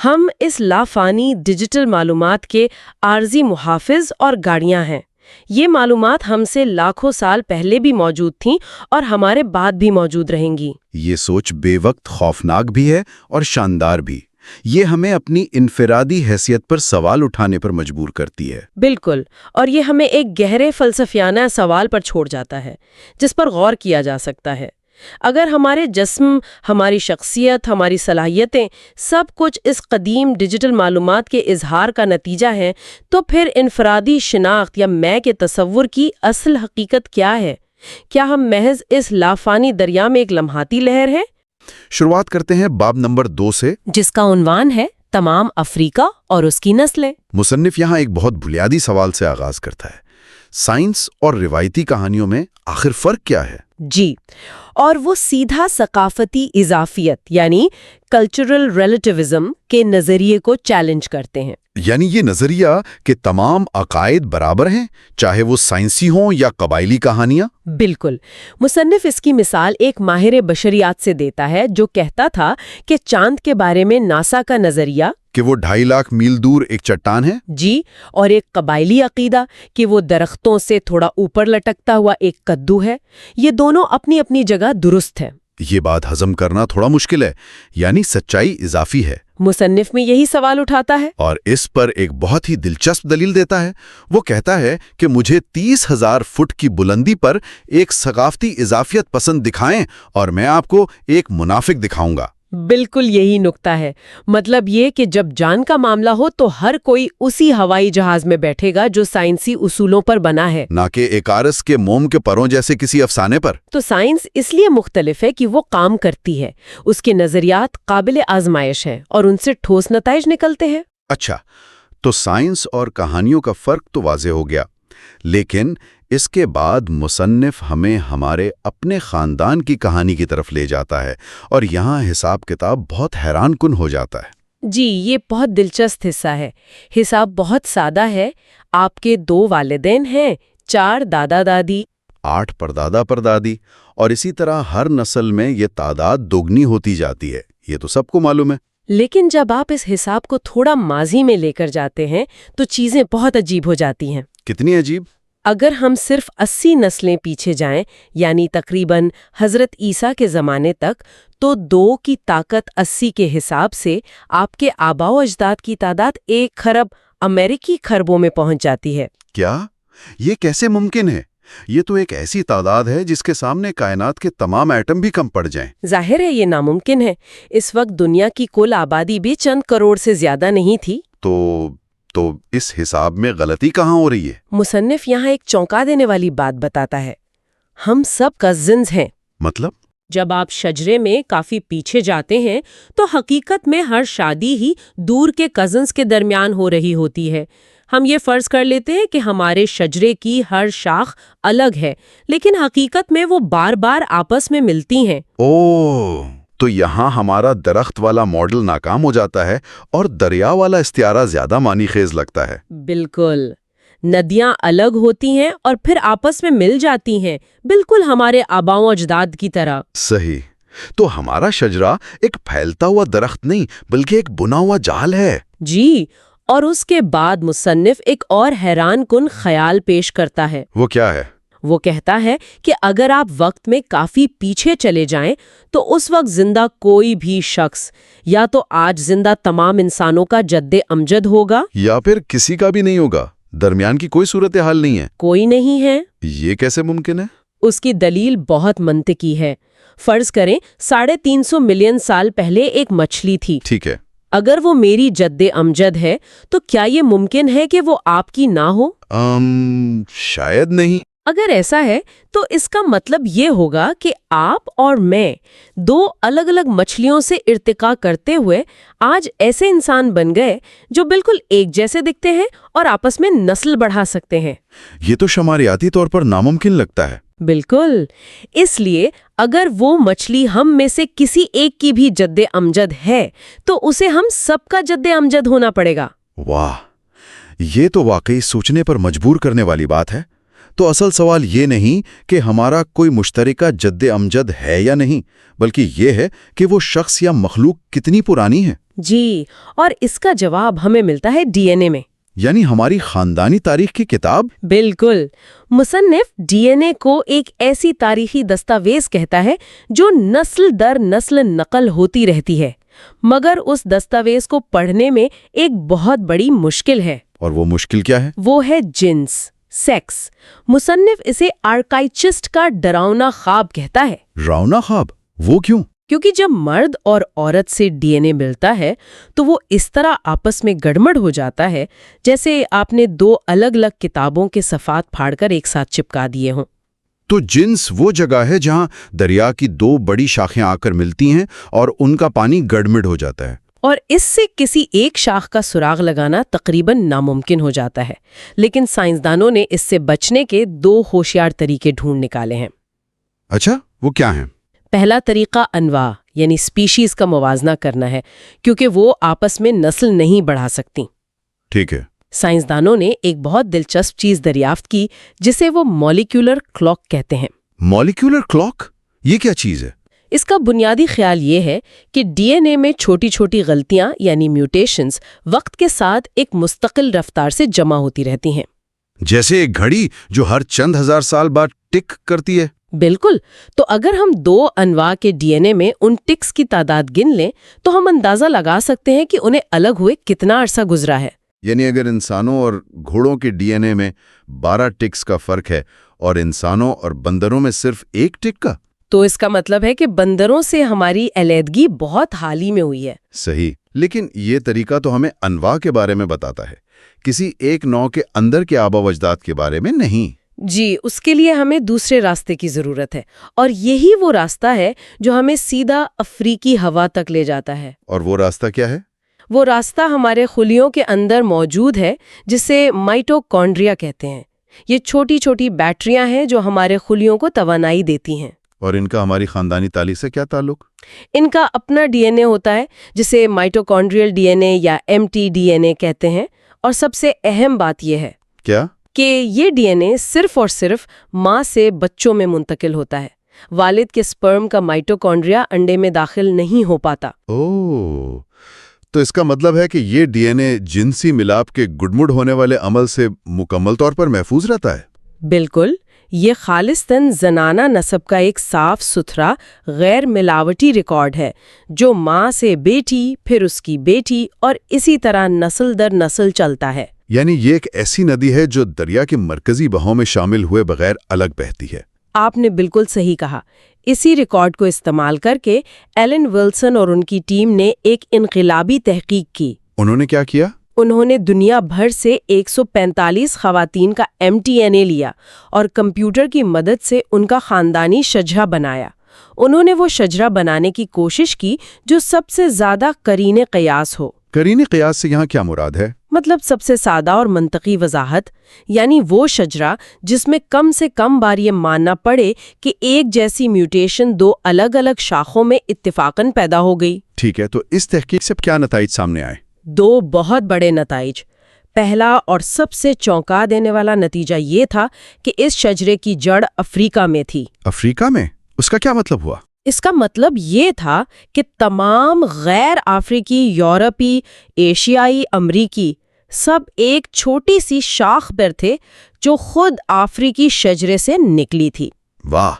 ہم اس لافانی ڈیجیٹل معلومات کے عارضی محافظ اور گاڑیاں ہیں۔ یہ معلومات ہم سے لاکھوں سال پہلے بھی موجود تھیں اور ہمارے بعد بھی موجود رہیں گی۔ یہ سوچ بے وقت خوفناک بھی ہے اور شاندار بھی۔ یہ ہمیں اپنی انفرادی حیثیت پر سوال اٹھانے پر مجبور کرتی ہے۔ بالکل، اور یہ ہمیں ایک گہرے فلسفیانہ سوال پر چھوڑ جاتا ہے جس پر غور کیا جا سکتا ہے۔ اگر ہمارے جسم، ہماری شخصیت، ہماری صلاحیتیں سب کچھ اس قدیم ڈیجیٹل معلومات کے اظہار کا نتیجہ ہیں تو پھر انفرادی شناخت یا میں کے تصور کی اصل حقیقت کیا ہے؟ کیا ہم محض اس لافانی دریا میں ایک لمحاتی لہر ہیں؟ شروعات کرتے ہیں باب نمبر 2 سے، جس کا عنوان ہے تمام افریقہ اور اس کی نسلیں۔ مصنف یہاں ایک بہت بنیادی سوال سے آغاز کرتا ہے، سائنس اور روایتی کہانیوں میں آخر فرق کیا ہے؟ جی، اور وہ سیدھا ثقافتی اضافیت یعنی کلچرل ریلیٹیوزم کے نظریے کو چیلنج کرتے ہیں۔ یعنی یہ نظریہ کہ تمام عقائد برابر ہیں، چاہے وہ سائنسی ہوں یا قبائلی کہانیاں؟ بالکل، مصنف اس کی مثال ایک ماہر بشریات سے دیتا ہے جو کہتا تھا کہ چاند کے بارے میں ناسا کا نظریہ کہ وہ 2.5 لاکھ میل دور ایک چٹان ہے، جی، اور ایک قبائلی عقیدہ کہ وہ درختوں سے تھوڑا اوپر لٹکتا ہوا ایک کدو ہے، یہ دونوں اپنی اپنی جگہ درست ہیں۔ یہ بات ہضم کرنا تھوڑا مشکل ہے، یعنی سچائی اضافی ہے۔ مصنف میں یہی سوال اٹھاتا ہے اور اس پر ایک بہت ہی دلچسپ دلیل دیتا ہے۔ وہ کہتا ہے کہ مجھے 30,000 فٹ کی بلندی پر ایک ثقافتی اضافیت پسند دکھائیں اور میں آپ کو ایک منافق دکھاؤں گا۔ بالکل یہی نکتہ ہے. مطلب یہ کہ جب جان کا معاملہ ہو تو ہر کوئی اسی ہوائی جہاز میں بیٹھے گا جو سائنسی اصولوں پر بنا ہے، نہ کہ ایکارس کے موم کے پروں جیسے کسی افسانے پر. تو سائنس اس لیے مختلف ہے کہ وہ کام کرتی ہے، اس کے نظریات قابل آزمائش ہیں اور ان سے ٹھوس نتائج نکلتے ہیں. اچھا، تو سائنس اور کہانیوں کا فرق تو واضح ہو گیا، لیکن اس کے بعد مصنف ہمیں ہمارے اپنے خاندان کی کہانی کی طرف لے جاتا ہے، اور یہاں حساب کتاب بہت حیران کن ہو جاتا ہے. جی، یہ بہت دلچسپ حصہ ہے. حساب بہت سادہ ہے. آپ کے 2 والدین ہیں، 4 دادا دادی، 8 پردادا پردادی، اور اسی طرح ہر نسل میں یہ تعداد دوگنی ہوتی جاتی ہے. یہ تو سب کو معلوم ہے. لیکن جب آپ اس حساب کو تھوڑا ماضی میں لے کر جاتے ہیں تو چیزیں بہت عجیب ہو جاتی ہیں. کتنی عجیب؟ اگر ہم صرف 80 نسلیں پیچھے جائیں، یعنی تقریباً حضرت عیسیٰ کے زمانے تک، تو 2 کی طاقت 80 کے حساب سے آپ کے آباء و اجداد کی تعداد 1 خرب امریکی خربوں میں پہنچ جاتی ہے. کیا؟ یہ کیسے ممکن ہے؟ یہ تو ایک ایسی تعداد ہے جس کے سامنے کائنات کے تمام ایٹم بھی کم پڑ جائیں. ظاہر ہے یہ ناممکن ہے. اس وقت دنیا کی کل آبادی بھی چند کروڑ سے زیادہ نہیں تھی. تو اس حساب میں غلطی کہاں ہو رہی ہے؟ مصنف یہاں ایک چونکا دینے والی بات بتاتا ہے. ہم سب کزنز ہیں. مطلب؟ جب آپ شجرے میں کافی پیچھے جاتے ہیں تو حقیقت میں ہر شادی ہی دور کے کزنز کے درمیان ہو رہی ہوتی ہے. ہم یہ فرض کر لیتے ہیں کہ ہمارے شجرے کی ہر شاخ الگ ہے، لیکن حقیقت میں وہ بار بار آپس میں ملتی ہیں. اوہ، تو یہاں ہمارا درخت والا ماڈل ناکام ہو جاتا ہے اور دریا والا استعارہ زیادہ معنی خیز لگتا ہے. بالکل. ندیاں الگ ہوتی ہیں اور پھر آپس میں مل جاتی ہیں، بالکل ہمارے آباء و اجداد کی طرح. صحیح. تو ہمارا شجرہ ایک پھیلتا ہوا درخت نہیں بلکہ ایک بنا ہوا جال ہے. جی، اور اس کے بعد مصنف ایک اور حیران کن خیال پیش کرتا ہے. وہ کیا ہے؟ وہ کہتا ہے کہ اگر آپ وقت میں کافی پیچھے چلے جائیں تو اس وقت زندہ کوئی بھی شخص یا تو آج زندہ تمام انسانوں کا جد امجد ہوگا، یا پھر کسی کا بھی نہیں ہوگا. درمیان کی کوئی صورتحال نہیں ہے. کوئی نہیں ہے. یہ کیسے ممکن ہے؟ اس کی دلیل بہت منطقی ہے. فرض کریں 350 ملین سال پہلے ایک مچھلی تھی. ٹھیک ہے. اگر وہ میری جد امجد ہے تو کیا یہ ممکن ہے کہ وہ آپ کی نہ ہو؟ شاید نہیں. اگر ایسا ہے تو اس کا مطلب یہ ہوگا کہ آپ اور میں 2 الگ الگ مچھلیوں سے ارتقاء کرتے ہوئے آج ایسے انسان بن گئے جو بالکل ایک جیسے دکھتے ہیں اور آپس میں نسل بڑھا سکتے ہیں. یہ تو شماریاتی طور پر ناممکن لگتا ہے. بالکل. اس لیے اگر وہ مچھلی ہم میں سے کسی ایک کی بھی جد امجد ہے تو اسے ہم سب کا جد امجد ہونا پڑے گا. واہ، یہ تو واقعی سوچنے پر مجبور کرنے والی بات ہے. تو اصل سوال یہ نہیں کہ ہمارا کوئی مشترکہ جد امجد ہے یا نہیں، بلکہ یہ ہے کہ وہ شخص یا مخلوق کتنی پرانی ہے. جی، اور اس کا جواب ہمیں ملتا ہے ڈی این اے میں. یعنی ہماری خاندانی تاریخ کی کتاب. بالکل. مصنف ڈی این اے کو ایک ایسی تاریخی دستاویز کہتا ہے جو نسل در نسل نقل ہوتی رہتی ہے، مگر اس دستاویز کو پڑھنے میں ایک بہت بڑی مشکل ہے. اور وہ مشکل کیا ہے؟ وہ ہے جنس، سیکس. مصنف اسے آرکائچسٹ کا ڈراؤنا خواب کہتا ہے. ڈراؤنا خواب؟ وہ کیوں؟ کیونکہ جب مرد اور عورت سے ڈی این اے ملتا ہے تو وہ اس طرح آپس میں گڑمڑ ہو جاتا ہے جیسے آپ نے 2 الگ الگ کتابوں کے صفحات پھاڑ کر ایک ساتھ چپکا دیے ہوں. تو جنس وہ جگہ ہے جہاں دریا کی 2 بڑی شاخیں آ کر ملتی ہیں اور ان کا پانی گڑمڑ ہو جاتا ہے. اور اس سے کسی ایک شاخ کا سراغ لگانا تقریباً ناممکن ہو جاتا ہے. لیکن سائنسدانوں نے اس سے بچنے کے 2 ہوشیار طریقے ڈھونڈ نکالے ہیں. اچھا، وہ کیا ہیں؟ پہلا طریقہ انواع یعنی سپیشیز کا موازنہ کرنا ہے، کیونکہ وہ آپس میں نسل نہیں بڑھا سکتی. ٹھیک ہے. سائنسدانوں نے ایک بہت دلچسپ چیز دریافت کی جسے وہ مالیکولر کلاک کہتے ہیں. Molecular clock? یہ کیا چیز ہے؟ اس کا بنیادی خیال یہ ہے کہ ڈی این اے میں چھوٹی چھوٹی غلطیاں یعنی میوٹیشنز وقت کے ساتھ ایک مستقل رفتار سے جمع ہوتی رہتی ہیں. جیسے ایک گھڑی جو ہر چند ہزار سال بعد ٹک کرتی ہے. بالکل. تو اگر ہم 2 انواع کے ڈی این اے میں ان ٹکس کی تعداد گن لیں تو ہم اندازہ لگا سکتے ہیں کہ انہیں الگ ہوئے کتنا عرصہ گزرا ہے. یعنی اگر انسانوں اور گھوڑوں کے ڈی این اے میں 12 ٹکس کا فرق ہے اور انسانوں اور بندروں میں صرف 1 ٹک کا، تو اس کا مطلب ہے کہ بندروں سے ہماری علیحدگی بہت حال ہی میں ہوئی ہے۔ صحیح، لیکن یہ طریقہ تو ہمیں انواع کے بارے میں بتاتا ہے، کسی ایک نوع کے اندر کے آبا و اجداد کے بارے میں نہیں۔ جی، اس کے لیے ہمیں دوسرے راستے کی ضرورت ہے، اور یہی وہ راستہ ہے جو ہمیں سیدھا افریقی ہوا تک لے جاتا ہے۔ اور وہ راستہ کیا ہے؟ وہ راستہ ہمارے خلیوں کے اندر موجود ہے، جسے مائٹوکونڈریا کہتے ہیں۔ یہ چھوٹی چھوٹی بیٹریاں ہیں جو ہمارے خلیوں کو توانائی دیتی ہیں۔ اور ان کا ہماری خاندانی تالیف سے کیا تعلق؟ ان کا اپنا ڈی این اے ہوتا ہے، جسے مائٹوکونڈریل ڈی این اے یا MT DNA کہتے ہیں، اور سب سے اہم بات یہ ہے کیا؟ کہ یہ ڈی این اے صرف اور صرف ماں سے بچوں میں منتقل ہوتا ہے۔ والد کے سپرم کا مائٹوکونڈریا انڈے میں داخل نہیں ہو پاتا۔ اوہ، تو اس کا مطلب ہے کہ یہ ڈی این اے جنسی ملاپ کے گڈمڈ ہونے والے عمل سے مکمل طور پر محفوظ رہتا ہے؟ بالکل، یہ خالصتاً زنانہ نسب کا ایک صاف ستھرا غیر ملاوٹی ریکارڈ ہے، جو ماں سے بیٹی، پھر اس کی بیٹی، اور اسی طرح نسل در نسل چلتا ہے۔ یعنی یہ ایک ایسی ندی ہے جو دریا کے مرکزی بہاؤ میں شامل ہوئے بغیر الگ بہتی ہے۔ آپ نے بالکل صحیح کہا۔ اسی ریکارڈ کو استعمال کر کے ایلن ولسن اور ان کی ٹیم نے ایک انقلابی تحقیق کی۔ انہوں نے کیا کیا؟ انہوں نے دنیا بھر سے 145 خواتین کا MTNA لیا اور کمپیوٹر کی مدد سے ان کا خاندانی شجرہ بنایا۔ انہوں نے وہ شجرہ بنانے کی کوشش کی جو سب سے زیادہ قرین قیاس ہو۔ قرین قیاس سے یہاں کیا مراد ہے؟ مطلب سب سے سادہ اور منطقی وضاحت، یعنی وہ شجرہ جس میں کم سے کم بار یہ ماننا پڑے کہ ایک جیسی میوٹیشن دو الگ الگ شاخوں میں اتفاقاً پیدا ہو گئی۔ ٹھیک ہے، تو اس تحقیق سے کیا نتائج سامنے آئے؟ دو بہت بڑے نتائج۔ پہلا اور سب سے چونکا دینے والا نتیجہ یہ تھا کہ اس شجرے کی جڑ افریقہ میں تھی۔ افریقہ میں؟ اس کا کیا مطلب ہوا؟ اس کا مطلب یہ تھا کہ تمام غیر افریقی، یورپی، ایشیائی، امریکی سب ایک چھوٹی سی شاخ پر تھے جو خود افریقی شجرے سے نکلی تھی۔ واہ،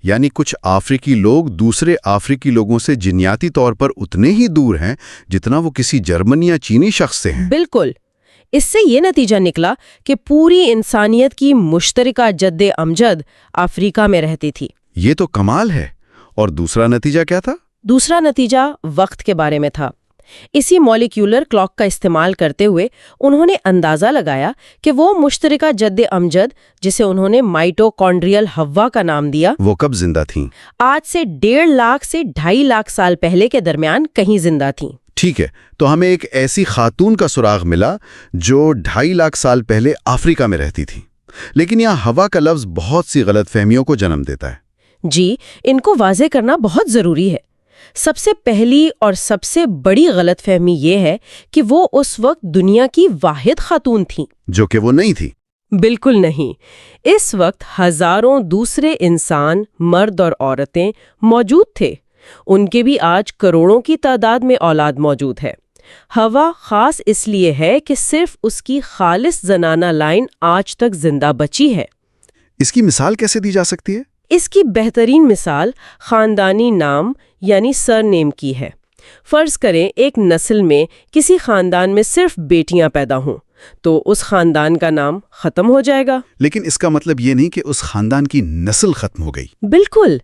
یعنی کچھ افریقی لوگ دوسرے افریقی لوگوں سے جینیاتی طور پر اتنے ہی دور ہیں جتنا وہ کسی جرمن یا چینی شخص سے ہیں۔ بالکل، اس سے یہ نتیجہ نکلا کہ پوری انسانیت کی مشترکہ جد امجد افریقہ میں رہتی تھی۔ یہ تو کمال ہے۔ اور دوسرا نتیجہ کیا تھا؟ دوسرا نتیجہ وقت کے بارے میں تھا۔ اسی مولیکیولر کلاک کا استعمال کرتے ہوئے انہوں نے اندازہ لگایا کہ وہ مشترکہ جد امجد، جسے انہوں نے مائٹوکونڈریل ہوا کا نام دیا، وہ کب زندہ تھیں؟ آج سے 1.5 لاکھ سے 2.5 لاکھ سال پہلے کے درمیان کہیں زندہ تھیں۔ ٹھیک ہے، تو ہمیں ایک ایسی خاتون کا سراغ ملا جو 2.5 لاکھ سال پہلے افریقہ میں رہتی تھی۔ لیکن یہاں ہوا کا لفظ بہت سی غلط فہمیوں کو جنم دیتا ہے۔ جی، ان کو واضح کرنا بہت ضروری ہے۔ سب سے پہلی اور سب سے بڑی غلط فہمی یہ ہے کہ وہ اس وقت دنیا کی واحد خاتون تھیں، جو کہ وہ نہیں تھی۔ بالکل نہیں۔ اس وقت ہزاروں دوسرے انسان، مرد اور عورتیں موجود تھے۔ ان کے بھی آج کروڑوں کی تعداد میں اولاد موجود ہے۔ ہوا خاص اس لیے ہے کہ صرف اس کی خالص زنانہ لائن آج تک زندہ بچی ہے۔ اس کی مثال کیسے دی جا سکتی ہے؟ اس کی بہترین مثال خاندانی نام یعنی سر نیم کی ہے۔ فرض کریں ایک نسل میں کسی خاندان میں صرف بیٹیاں پیدا ہوں تو اس خاندان کا نام ختم ہو جائے گا۔ لیکن اس کا مطلب یہ نہیں کہ اس خاندان کی نسل ختم ہو گئی۔ بالکل،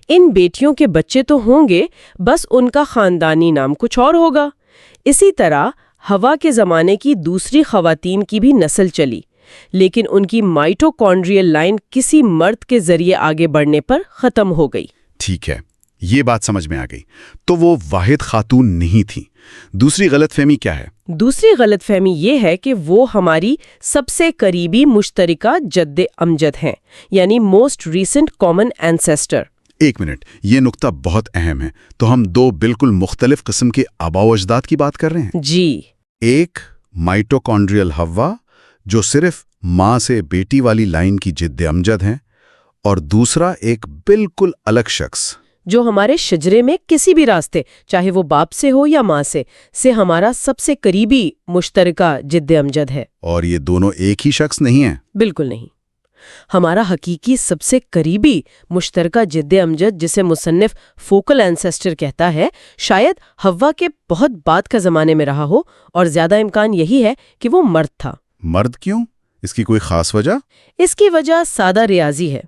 ان بیٹیوں کے بچے تو ہوں گے، بس ان کا خاندانی نام کچھ اور ہوگا۔ اسی طرح ہوا کے زمانے کی دوسری خواتین کی بھی نسل چلی، لیکن ان کی مائٹوکونڈریل لائن کسی مرد کے ذریعے آگے بڑھنے پر ختم ہو گئی۔ ٹھیک ہے، یہ بات سمجھ میں آ گئی۔ تو وہ واحد خاتون نہیں تھی۔ دوسری غلط فہمی کیا ہے؟ دوسری غلط فہمی یہ ہے کہ وہ ہماری سب سے قریبی مشترکہ جد امجد ہیں، یعنی موسٹ ریسنٹ کامن اینسیسٹر۔ ایک منٹ، یہ نقطہ بہت اہم ہے۔ تو ہم دو بالکل مختلف قسم کے آباء و اجداد کی بات کر رہے ہیں۔ جی، ایک مائٹوکونڈریل ہوا جو صرف ماں سے بیٹی والی لائن کی جد امجد ہیں، اور دوسرا ایک بالکل الگ شخص جو ہمارے شجرے میں کسی بھی راستے، چاہے وہ باپ سے ہو یا ماں سے ہمارا سب سے قریبی مشترکہ جد امجد ہے۔ اور یہ دونوں ایک ہی شخص نہیں ہیں۔ بالکل نہیں۔ ہمارا حقیقی سب سے قریبی مشترکہ جد امجد، جسے مصنف فوکل اینسیسٹر کہتا ہے، شاید ہوا کے بہت بعد کا زمانے میں رہا ہو، اور زیادہ امکان یہی ہے کہ وہ مرد تھا۔ مرد کیوں؟ اس کی کوئی خاص وجہ؟ اس کی وجہ سادہ ریاضی ہے۔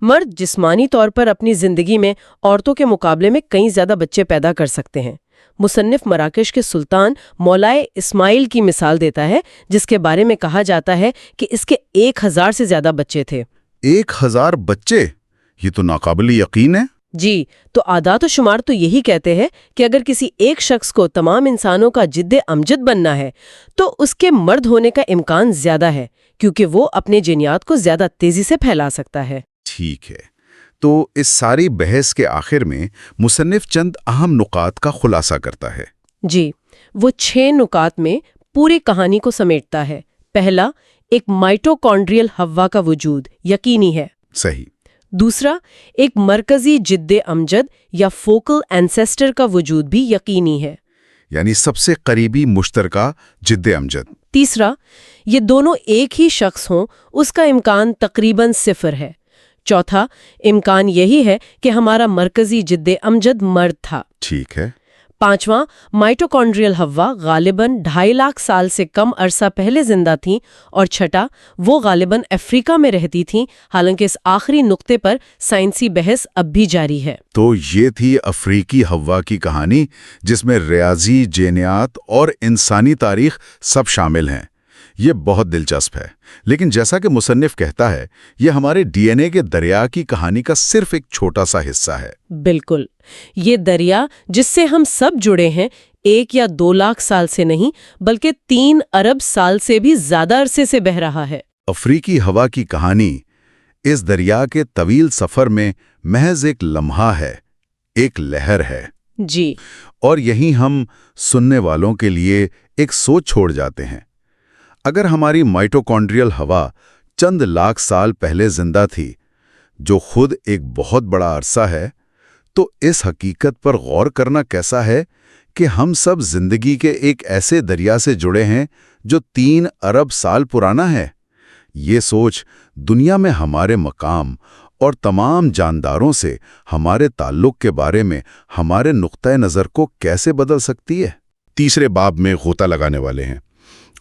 مرد جسمانی طور پر اپنی زندگی میں عورتوں کے مقابلے میں کئی زیادہ بچے پیدا کر سکتے ہیں۔ مصنف مراکش کے سلطان مولائے اسماعیل کی مثال دیتا ہے، جس کے بارے میں کہا جاتا ہے کہ اس کے 1000 سے زیادہ بچے تھے۔ 1000 بچے؟ یہ تو ناقابل یقین ہے۔ جی، تو اعداد و شمار تو یہی کہتے ہیں کہ اگر کسی ایک شخص کو تمام انسانوں کا جد امجد بننا ہے تو اس کے مرد ہونے کا امکان زیادہ ہے، کیونکہ وہ اپنے جینیات کو زیادہ تیزی سے پھیلا سکتا ہے۔ ٹھیک ہے، تو اس ساری بحث کے آخر میں مصنف چند اہم نکات کا خلاصہ کرتا ہے۔ جی، وہ 6 نکات میں پوری کہانی کو سمیٹتا ہے۔ پہلا، ایک مائٹوکونڈریل ہوا کا وجود یقینی ہے۔ صحیح۔ دوسرا، ایک مرکزی جد امجد یا فوکل اینسیسٹر کا وجود بھی یقینی ہے، یعنی سب سے قریبی مشترکہ جد امجد۔ تیسرا، یہ دونوں ایک ہی شخص ہوں، اس کا امکان تقریباً 0 ہے۔ چوتھا، امکان یہی ہے کہ ہمارا مرکزی جد امجد مرد تھا۔ ٹھیک ہے۔ پانچواں، مائٹوکونڈریل ہوا غالباً 2.5 لاکھ سال سے کم عرصہ پہلے زندہ تھیں، اور چھٹا، وہ غالباً افریقہ میں رہتی تھیں، حالانکہ اس آخری نقطے پر سائنسی بحث اب بھی جاری ہے۔ تو یہ تھی افریقی ہوا کی کہانی، جس میں ریاضی، جینیات اور انسانی تاریخ سب شامل ہیں۔ یہ بہت دلچسپ ہے، لیکن جیسا کہ مصنف کہتا ہے، یہ ہمارے ڈی این اے کے دریا کی کہانی کا صرف ایک چھوٹا سا حصہ ہے۔ بالکل، یہ دریا جس سے ہم سب جڑے ہیں 1 یا 2 لاکھ سال سے نہیں بلکہ 3 ارب سال سے بھی زیادہ عرصے سے بہہ رہا ہے۔ افریقی ہوا کی کہانی اس دریا کے طویل سفر میں محض ایک لمحہ ہے، ایک لہر ہے۔ جی، اور یہیں ہم سننے والوں کے لیے ایک سوچ چھوڑ جاتے ہیں۔ اگر ہماری مائٹوکونڈریل ہوا چند لاکھ سال پہلے زندہ تھی، جو خود ایک بہت بڑا عرصہ ہے، تو اس حقیقت پر غور کرنا کیسا ہے کہ ہم سب زندگی کے ایک ایسے دریا سے جڑے ہیں جو 3 ارب سال پرانا ہے۔ یہ سوچ دنیا میں ہمارے مقام اور تمام جانداروں سے ہمارے تعلق کے بارے میں ہمارے نقطۂ نظر کو کیسے بدل سکتی ہے؟ تیسرے باب میں غوطہ لگانے والے ہیں۔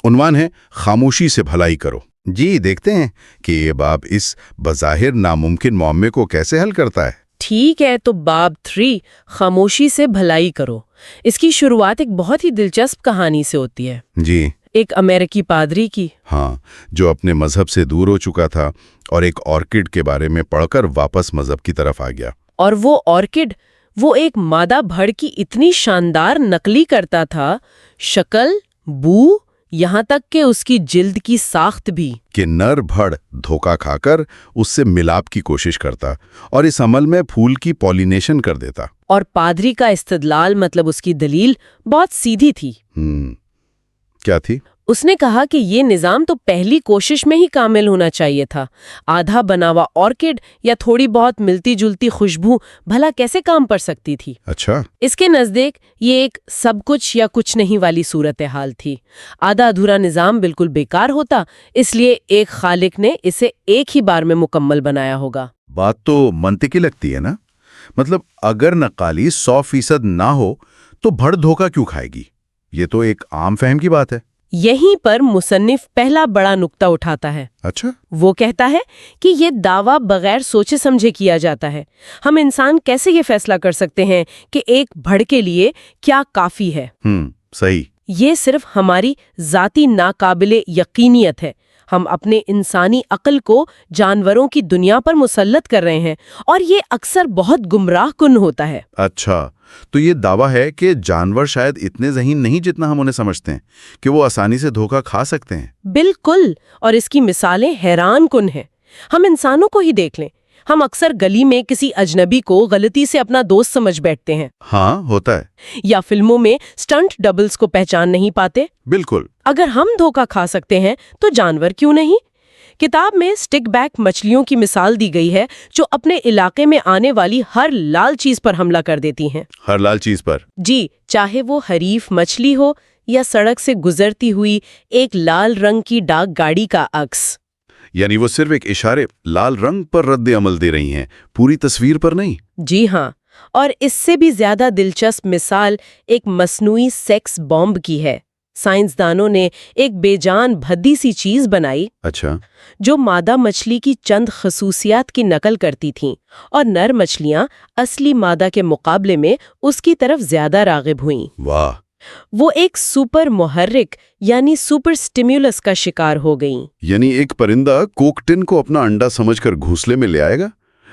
عنوان ہے خاموشی سے بھلائی کرو۔ جی، دیکھتے ہیں کہ یہ باب اس بظاہر ناممکن معمے کو کیسے حل کرتا ہے۔ ٹھیک ہے، تو باب 3 خاموشی سے بھلائی کرو۔ اس کی شروعات ایک بہت ہی دلچسپ کہانی سے ہوتی ہے۔ جی، ایک امریکی پادری کی۔ ہاں، جو اپنے مذہب سے دور ہو چکا تھا اور ایک آرکڈ کے بارے میں پڑھ کر واپس مذہب کی طرف آ گیا۔ اور وہ آرکڈ، وہ ایک مادہ بھڑ کی اتنی شاندار نقلی کرتا تھا، شکل، بو، یہاں تک کہ اس کی جلد کی ساخت بھی، کہ نر بھڑ دھوکہ کھا کر اس سے ملاپ کی کوشش کرتا اور اس عمل میں پھول کی پولینیشن کر دیتا۔ اور پادری کا استدلال، مطلب اس کی دلیل، بہت سیدھی تھی۔ کیا تھی؟ اس نے کہا کہ یہ نظام تو پہلی کوشش میں ہی کامل ہونا چاہیے تھا۔ آدھا بنا ہوا آرکڈ یا تھوڑی بہت ملتی جلتی خوشبو بھلا کیسے کام پڑ سکتی تھی؟ اچھا۔ اس کے نزدیک یہ ایک سب کچھ یا کچھ نہیں والی صورتحال تھی۔ آدھا ادھورا نظام بالکل بیکار ہوتا، اس لیے ایک خالق نے اسے ایک ہی بار میں مکمل بنایا ہوگا۔ بات تو منطقی لگتی ہے نا؟ مطلب اگر نقالی 100% نہ ہو تو بھڑ دھوکہ کیوں کھائے گی؟ یہ تو ایک عام فہم کی بات ہے۔ یہیں پر مصنف پہلا بڑا نقطہ اٹھاتا ہے۔ اچھا۔ وہ کہتا ہے کہ یہ دعویٰ بغیر سوچے سمجھے کیا جاتا ہے۔ ہم انسان کیسے یہ فیصلہ کر سکتے ہیں کہ ایک بھڑ کے لیے کیا کافی ہے؟ صحیح۔ یہ صرف ہماری ذاتی ناقابل یقینیت ہے۔ ہم اپنے انسانی عقل کو جانوروں کی دنیا پر مسلط کر رہے ہیں، اور یہ اکثر بہت گمراہ کن ہوتا ہے۔ اچھا، تو یہ دعویٰ ہے کہ جانور شاید اتنے ذہین نہیں جتنا ہم انہیں سمجھتے ہیں، کہ وہ آسانی سے دھوکہ کھا سکتے ہیں۔ بالکل، اور اس کی مثالیں حیران کن ہیں۔ ہم انسانوں کو ہی دیکھ لیں، ہم اکثر گلی میں کسی اجنبی کو غلطی سے اپنا دوست سمجھ بیٹھتے ہیں۔ ہاں، ہوتا ہے۔ یا فلموں میں سٹنٹ ڈبلز کو پہچان نہیں پاتے۔ بالکل۔ اگر ہم دھوکہ کھا سکتے ہیں تو جانور کیوں نہیں؟ کتاب میں سٹک بیک مچھلیوں کی مثال دی گئی ہے، جو اپنے علاقے میں آنے والی ہر لال چیز پر حملہ کر دیتی ہیں۔ ہر لال چیز پر؟ جی، چاہے وہ حریف مچھلی ہو یا سڑک سے گزرتی ہوئی ایک لال رنگ کی ڈاک گاڑی کا عکس۔ یعنی وہ صرف ایک اشارے لال رنگ پر رد عمل دے رہی ہیں، پوری تصویر پر نہیں۔ جی ہاں، اور اس سے بھی زیادہ دلچسپ مثال ایک مصنوعی سیکس بمب کی ہے۔ سائنسدانوں نے ایک بے جان بھدی سی چیز بنائی اچھا، جو مادہ مچھلی کی چند خصوصیات کی نقل کرتی تھیں، اور نر مچھلیاں اصلی مادہ کے مقابلے میں اس کی طرف زیادہ راغب ہوئیں۔ واہ، وہ ایک سپر محرک یعنی سپر سٹیمیولس کا شکار ہو گئیں۔ یعنی ایک پرندہ کوکٹن کو اپنا انڈا سمجھ کر گھونسلے میں لے آئے گا؟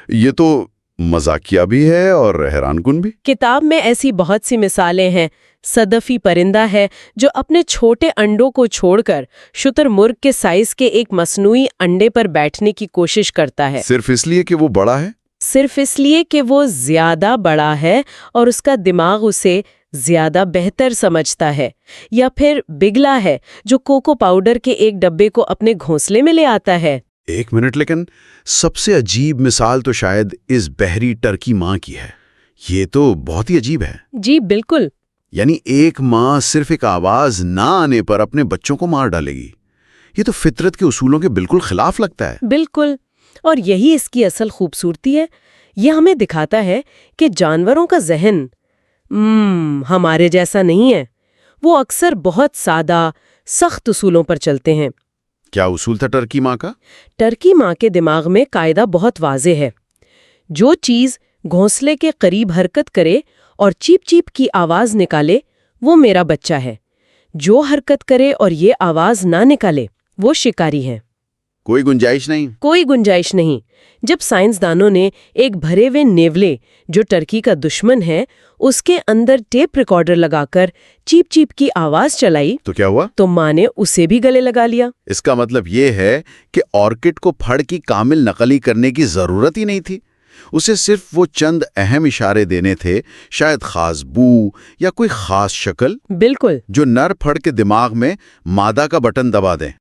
یہ تو مزاقیہ بھی ہے اور حیران کن بھی۔ کتاب میں ایسی بہت سی مثالیں ہیں۔ صدفی پرندہ ہے جو اپنے چھوٹے انڈوں کو چھوڑ کر شتر مرغ کے سائز کے ایک مصنوعی انڈے پر بیٹھنے کی کوشش کرتا ہے، صرف اس لیے کہ وہ بڑا ہے؟ صرف اس لیے کہ وہ زیادہ بڑا ہے اور اس کا دماغ اسے زیادہ بہتر سمجھتا ہے۔ یا پھر بگلا ہے جو کوکو پاؤڈر کے ایک ڈبے کو اپنے گھونسلے میں لے آتا ہے۔ ایک منٹ، لیکن سب سے عجیب مثال تو شاید اس بحری ٹرکی ماں کی ہے۔ یہ تو بہت ہی عجیب ہے۔ جی بالکل۔ یعنی ایک ماں صرف ایک آواز نہ آنے پر اپنے بچوں کو مار ڈالے گی۔ یہ تو فطرت کے اصولوں کے بالکل خلاف لگتا ہے۔ بالکل، اور یہی اس کی اصل خوبصورتی ہے۔ یہ ہمیں دکھاتا ہے کہ جانوروں کا ذہن ہمارے جیسا نہیں ہے۔ وہ اکثر بہت سادہ، سخت اصولوں پر چلتے ہیں۔ کیا اصول تھا ٹرکی ماں کا؟ ٹرکی ماں کے دماغ میں قاعدہ بہت واضح ہے۔ جو چیز گھونسلے کے قریب حرکت کرے اور چیپ چیپ کی آواز نکالے وہ میرا بچہ ہے۔ جو حرکت کرے اور یہ آواز نہ نکالے وہ شکاری ہے۔ کوئی گنجائش نہیں؟ کوئی گنجائش نہیں۔ جب سائنسدانوں نے ایک بھرے ہوئے نیولے جو ٹرکی کا دشمن ہے اس کے اندر ٹیپ ریکارڈر لگا کر چیپ چیپ کی آواز چلائی تو کیا ہوا؟ تو ماں نے اسے بھی گلے لگا لیا۔ اس کا مطلب یہ ہے کہ آرکڈ کو پھڑ کی کامل نقلی کرنے کی ضرورت ہی نہیں تھی۔ اسے صرف وہ چند اہم اشارے دینے تھے، شاید خاص بو یا کوئی خاص شکل، بالکل، جو نر پھڑ کے دماغ میں مادہ کا بٹن دبا دیں۔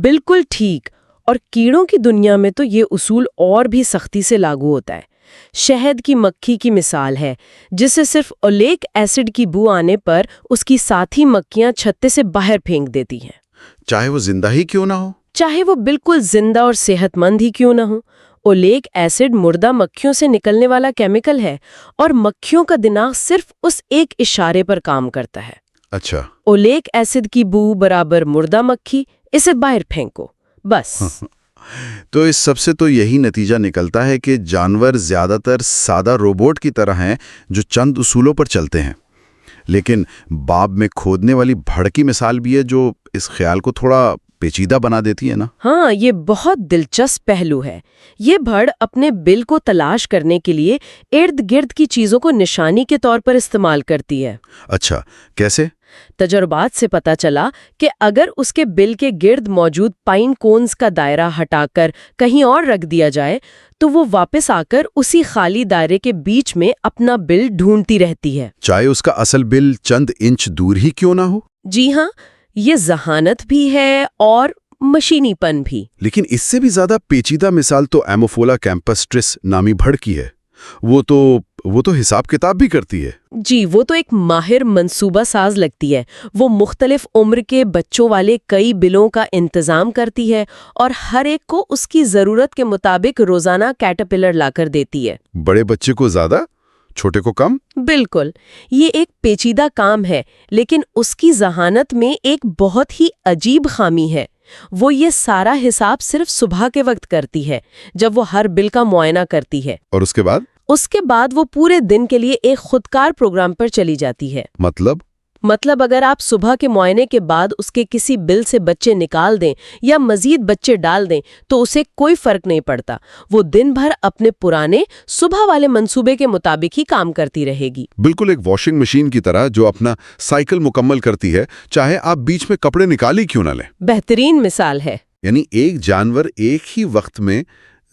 بالکل ٹھیک۔ اور کیڑوں کی دنیا میں تو یہ اصول اور بھی سختی سے لاگو ہوتا ہے۔ شہد کی مکھی کی مثال ہے جسے صرف اولیک ایسڈ کی بو آنے پر اس کی ساتھی مکھیاں چھتے سے باہر پھینک دیتی ہیں، چاہے وہ زندہ ہی کیوں نہ ہو۔ چاہے وہ بالکل زندہ اور صحت مند ہی کیوں نہ ہو۔ اولیک ایسڈ مردہ مکھیوں سے نکلنے والا کیمیکل ہے اور مکھیوں کا دماغ صرف اس ایک اشارے پر کام کرتا ہے۔ اچھا، اولیک ایسڈ کی بو برابر مردہ مکھی، اسے باہر پھینکو، بس۔ تو اس سب سے تو یہی نتیجہ نکلتا ہے کہ جانور زیادہ تر سادہ روبوٹ کی طرح ہیں جو چند اصولوں پر چلتے ہیں۔ لیکن باب میں کھودنے والی بھڑ کی مثال بھی ہے جو اس خیال کو تھوڑا پیچیدہ بنا دیتی ہے نا؟ ہاں، یہ بہت دلچسپ پہلو ہے۔ یہ بھڑ اپنے بل کو تلاش کرنے کے لیے ارد گرد کی چیزوں کو نشانی کے طور پر استعمال کرتی ہے۔ اچھا، کیسے؟ تجربات سے پتا چلا کہ اگر اس کے بل کے گرد موجود پائن کونز کا دائرہ ہٹا کر کہیں اور رکھ دیا جائے تو وہ واپس آ کر اسی خالی دائرے کے بیچ میں اپنا بل ڈھونڈتی رہتی ہے، چاہے اس کا اصل بل چند انچ دور ہی کیوں نہ ہو۔ جی ہاں، یہ ذہانت بھی ہے اور مشینی پن بھی۔ لیکن اس سے بھی زیادہ پیچیدہ مثال تو ایموفولا کیمپسٹرس نامی بھڑ کی ہے۔ وہ تو حساب کتاب بھی کرتی ہے۔ جی، وہ تو ایک ماہر منصوبہ ساز لگتی ہے۔ وہ مختلف عمر کے بچوں والے کئی بلوں کا انتظام کرتی ہے اور ہر ایک کو اس کی ضرورت کے مطابق روزانہ کیٹرپلر لا کر دیتی ہے۔ بڑے بچے کو زیادہ، چھوٹے کو کم؟ بالکل، یہ ایک پیچیدہ کام ہے لیکن اس کی ذہانت میں ایک بہت ہی عجیب خامی ہے۔ وہ یہ سارا حساب صرف صبح کے وقت کرتی ہے جب وہ ہر بل کا معائنہ کرتی ہے، اور اس کے بعد؟ اس کے بعد وہ پورے دن کے لیے ایک خودکار پروگرام پر چلی جاتی ہے۔ مطلب اگر آپ صبح کے معائنے کے بعد اس کے کسی بل سے بچے نکال دیں یا مزید بچے ڈال دیں تو اسے کوئی فرق نہیں پڑتا۔ وہ دن بھر اپنے پرانے صبح والے منصوبے کے مطابق ہی کام کرتی رہے گی۔ بالکل ایک واشنگ مشین کی طرح جو اپنا سائیکل مکمل کرتی ہے، چاہے آپ بیچ میں کپڑے نکالی کیوں نہ لیں۔ بہترین مثال ہے۔ یعنی ایک جانور ایک ہی وقت میں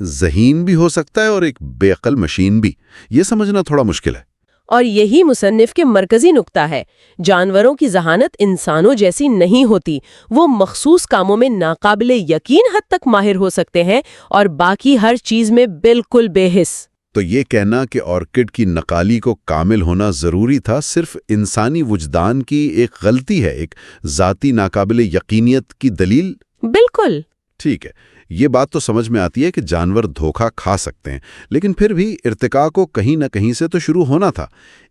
ذہین بھی ہو سکتا ہے اور ایک بے عقل مشین بھی۔ یہ سمجھنا تھوڑا مشکل ہے۔ اور یہی مصنف کے مرکزی نقطہ ہے۔ جانوروں کی ذہانت انسانوں جیسی نہیں ہوتی۔ وہ مخصوص کاموں میں ناقابل یقین حد تک ماہر ہو سکتے ہیں اور باقی ہر چیز میں بالکل بے حس۔ تو یہ کہنا کہ آرکڈ کی نقالی کو کامل ہونا ضروری تھا صرف انسانی وجدان کی ایک غلطی ہے، ایک ذاتی ناقابل یقینیت کی دلیل؟ بالکل ٹھیک ہے، یہ بات تو سمجھ میں آتی ہے کہ جانور دھوکہ کھا سکتے ہیں، لیکن پھر بھی ارتقاء کو کہیں نہ کہیں سے تو شروع ہونا تھا۔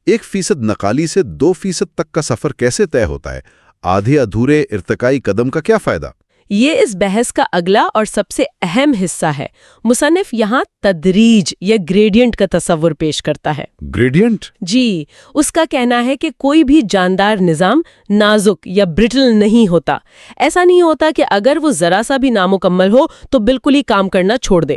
1% نقالی سے 2% تک کا سفر کیسے طے ہوتا ہے؟ آدھے ادھورے ارتقائی قدم کا کیا فائدہ؟ یہ اس بحث کا اگلا اور سب سے اہم حصہ ہے۔ مصنف یہاں تدریج یا گریڈینٹ کا تصور پیش کرتا ہے۔ گریڈینٹ؟ جی، اس کا کہنا ہے کہ کوئی بھی جاندار نظام نازک یا برٹل نہیں ہوتا۔ ایسا نہیں ہوتا کہ اگر وہ ذرا سا بھی نامکمل ہو تو بالکل ہی کام کرنا چھوڑ دے۔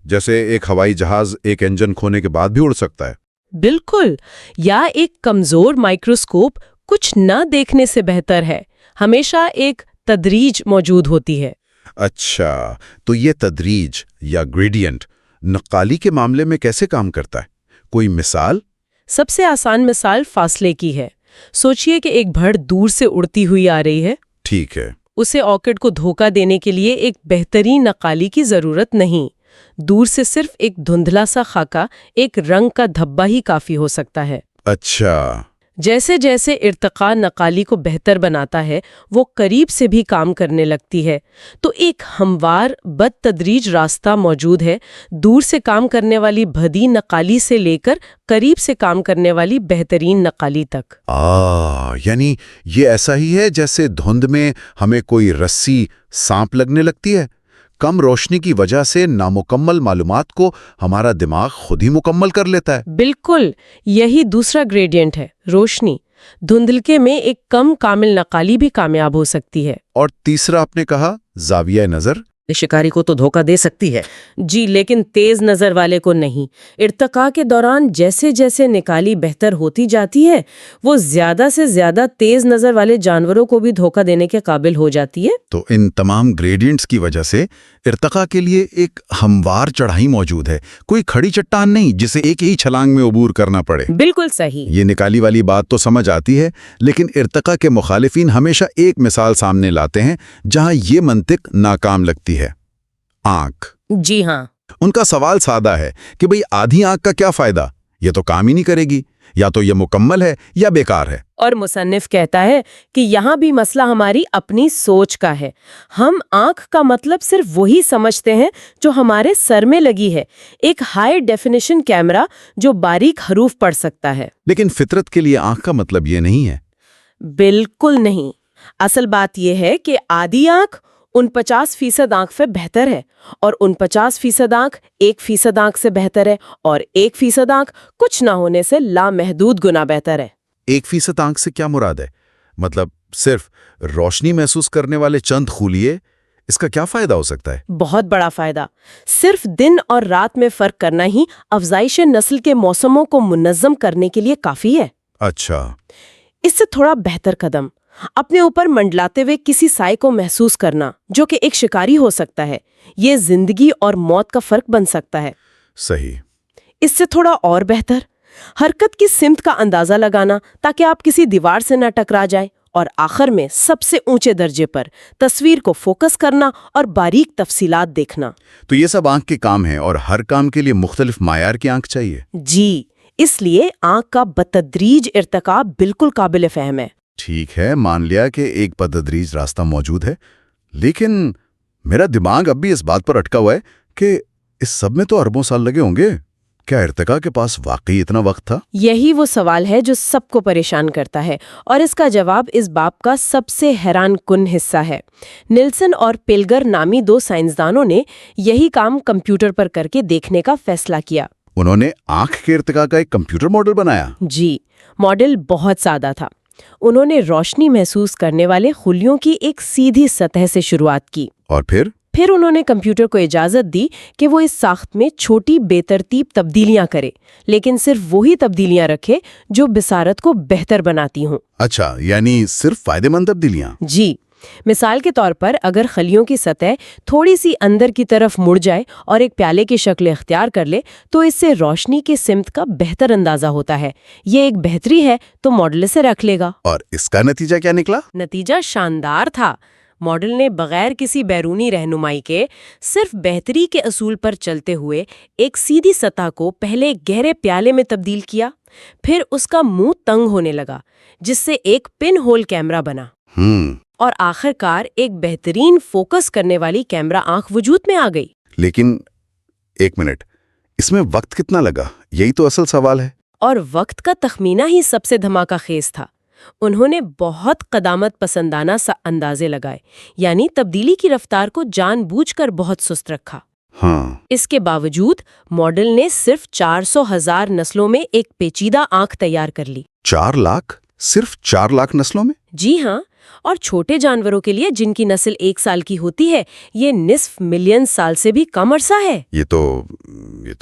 جیسے ایک ہوائی جہاز ایک انجن کھونے کے بعد بھی اڑ سکتا ہے۔ بالکل، یا ایک کمزور مائکروسکوپ کچھ نہ دیکھنے سے بہتر ہے۔ ہمیشہ ایک تدریج موجود ہوتی ہے۔ اچھا، تو یہ تدریج یا گریڈینٹ نقالی کے معاملے میں کیسے کام کرتا ہے؟ کوئی مثال؟ سب سے آسان مثال فاصلے کی ہے۔ سوچئے کہ ایک بھڑ دور سے اڑتی ہوئی آ رہی ہے۔ ٹھیک ہے۔ اسے آرکڈ کو دھوکہ دینے کے لیے ایک بہترین نقالی کی ضرورت نہیں۔ دور سے صرف ایک دھندلا سا خاکہ، ایک رنگ کا دھبا ہی کافی ہو سکتا ہے۔ اچھا۔ جیسے جیسے ارتقاء نقالی کو بہتر بناتا ہے، وہ قریب سے بھی کام کرنے لگتی ہے۔ تو ایک ہموار بد تدریج راستہ موجود ہے، دور سے کام کرنے والی بھدی نقالی سے لے کر قریب سے کام کرنے والی بہترین نقالی تک۔ یعنی یہ ایسا ہی ہے جیسے دھند میں ہمیں کوئی رسی سانپ لگنے لگتی ہے۔ کم روشنی کی وجہ سے نامکمل معلومات کو ہمارا دماغ خود ہی مکمل کر لیتا ہے۔ بالکل، یہی دوسرا گریڈینٹ ہے، روشنی۔ دھندلکے میں ایک کم کامل نقالی بھی کامیاب ہو سکتی ہے۔ اور تیسرا آپ نے کہا زاویہ نظر؟ شکاری کو تو دھوکہ دے سکتی ہے۔ جی، لیکن تیز نظر والے کو نہیں۔ ارتقاء کے دوران جیسے جیسے نکالی بہتر ہوتی جاتی ہے، وہ زیادہ سے زیادہ تیز نظر والے جانوروں کو بھی دھوکہ دینے کے قابل ہو جاتی ہے۔ تو ان تمام گریڈینٹس کی وجہ سے ارتقاء کے لیے ایک ہموار چڑھائی موجود ہے، کوئی کھڑی چٹان نہیں جسے ایک ہی چھلانگ میں عبور کرنا پڑے۔ بالکل صحیح۔ یہ نکالی والی بات تو سمجھ آتی ہے، لیکن ارتقاء کے مخالفین ہمیشہ ایک مثال سامنے لاتے ہیں جہاں یہ منطق ناکام لگتی ہے: آنکھ۔ جی ہاں۔ ان کا سوال سادہ ہے کہ بھئی آدھی آنکھ کا کیا فائدہ؟ یہ تو کام ہی نہیں کرے گی، یا تو یہ مکمل ہے یا بیکار ہے۔ اور مصنف کہتا ہے کہ یہاں بھی مسئلہ ہماری اپنی سوچ کا ہے۔ ہم آنکھ کا مطلب صرف وہی سمجھتے ہیں جو ہمارے سر میں لگی ہے، ایک ہائی ڈیفینیشن کیمرہ جو باریک حروف پڑھ سکتا ہے۔ لیکن فطرت کے لیے آنکھ کا مطلب یہ نہیں ہے۔ بالکل نہیں۔ اصل بات یہ ہے کہ آدھی آنکھ 49% آنکھ سے بہتر ہے، اور 49% آنکھ 1% آنکھ سے بہتر ہے، اور 1% آنکھ کچھ نہ ہونے سے لامحدود گنا بہتر ہے۔ 1% آنکھ سے کیا مراد ہے؟ مطلب صرف روشنی محسوس کرنے والے چند خلیے؟ اس کا کیا فائدہ ہو سکتا ہے؟ بہت بڑا فائدہ۔ صرف دن اور رات میں فرق کرنا ہی افزائش نسل کے موسموں کو منظم کرنے کے لیے کافی ہے۔ اچھا۔ اس سے تھوڑا بہتر قدم، اپنے اوپر منڈلاتے ہوئے کسی سائے کو محسوس کرنا، جو کہ ایک شکاری ہو سکتا ہے۔ یہ زندگی اور موت کا فرق بن سکتا ہے۔ صحیح۔ اس سے تھوڑا اور بہتر، حرکت کی سمت کا اندازہ لگانا تاکہ آپ کسی دیوار سے نہ ٹکرا جائیں، اور آخر میں سب سے اونچے درجے پر تصویر کو فوکس کرنا اور باریک تفصیلات دیکھنا۔ تو یہ سب آنکھ کے کام ہیں، اور ہر کام کے لیے مختلف معیار کی آنکھ چاہیے۔ جی، اس لیے آنکھ کا بتدریج ارتقاء بالکل قابل فہم ہے۔ ٹھیک ہے، مان لیا کہ ایک بتدریج راستہ موجود ہے، لیکن میرا دماغ اب بھی اس بات پر اٹکا ہوا ہے کہ اس سب میں تو اربوں سال لگے ہوں گے۔ کیا ارتقاء کے پاس واقعی اتنا وقت تھا؟ یہی وہ سوال ہے جو سب کو پریشان کرتا ہے، اور اس کا جواب اس باب کا سب سے حیران کن حصہ ہے۔ نیلسن اور پیلگر نامی 2 سائنسدانوں نے یہی کام کمپیوٹر پر کر کے دیکھنے کا فیصلہ کیا۔ انہوں نے آنکھ کے ارتقاء کا ایک کمپیوٹر ماڈل بنایا؟ جی، ماڈل بہت سادہ تھا۔ انہوں نے روشنی محسوس کرنے والے خلیوں کی ایک سیدھی سطح سے شروعات کی، اور پھر انہوں نے کمپیوٹر کو اجازت دی کہ وہ اس ساخت میں چھوٹی بے ترتیب تبدیلیاں کرے، لیکن صرف وہی تبدیلیاں رکھے جو بصارت کو بہتر بناتی ہوں۔ اچھا، یعنی صرف فائدہ مند تبدیلیاں؟ جی، مثال کے طور پر اگر خلیوں کی سطح تھوڑی سی اندر کی طرف مڑ جائے اور ایک پیالے کی شکل اختیار کر لے تو اس سے روشنی کے سمت کا بہتر اندازہ ہوتا ہے۔ یہ ایک بہتری ہے تو ماڈل اسے رکھ لے گا۔ اور اس کا نتیجہ کیا نکلا؟ نتیجہ شاندار تھا۔ ماڈل نے بغیر کسی بیرونی رہنمائی کے صرف بہتری کے اصول پر چلتے ہوئے ایک سیدھی سطح کو پہلے گہرے پیالے میں تبدیل کیا، پھر اس کا منہ تنگ ہونے لگا جس سے ایک پن ہول کیمرہ بنا، اور آخر کار ایک بہترین فوکس کرنے والی کیمرہ آنکھ وجود میں آ گئی۔ لیکن ایک منٹ، اس میں وقت کتنا لگا؟ یہی تو اصل سوال ہے۔ اور وقت کا تخمینہ ہی سب سے دھماکہ خیز تھا۔ انہوں نے بہت قدامت پسندانہ سا اندازے لگائے، یعنی تبدیلی کی رفتار کو جان بوجھ کر بہت سست رکھا۔ ہاں، اس کے باوجود ماڈل نے صرف 400,000 نسلوں میں ایک پیچیدہ آنکھ تیار کر لی۔ 4 لاکھ؟ صرف 4 لاکھ نسلوں میں؟ جی ہاں، اور چھوٹے جانوروں کے لیے جن کی نسل 1 سال کی ہوتی ہے، یہ نصف ملین سال سے بھی کم عرصہ ہے۔ یہ تو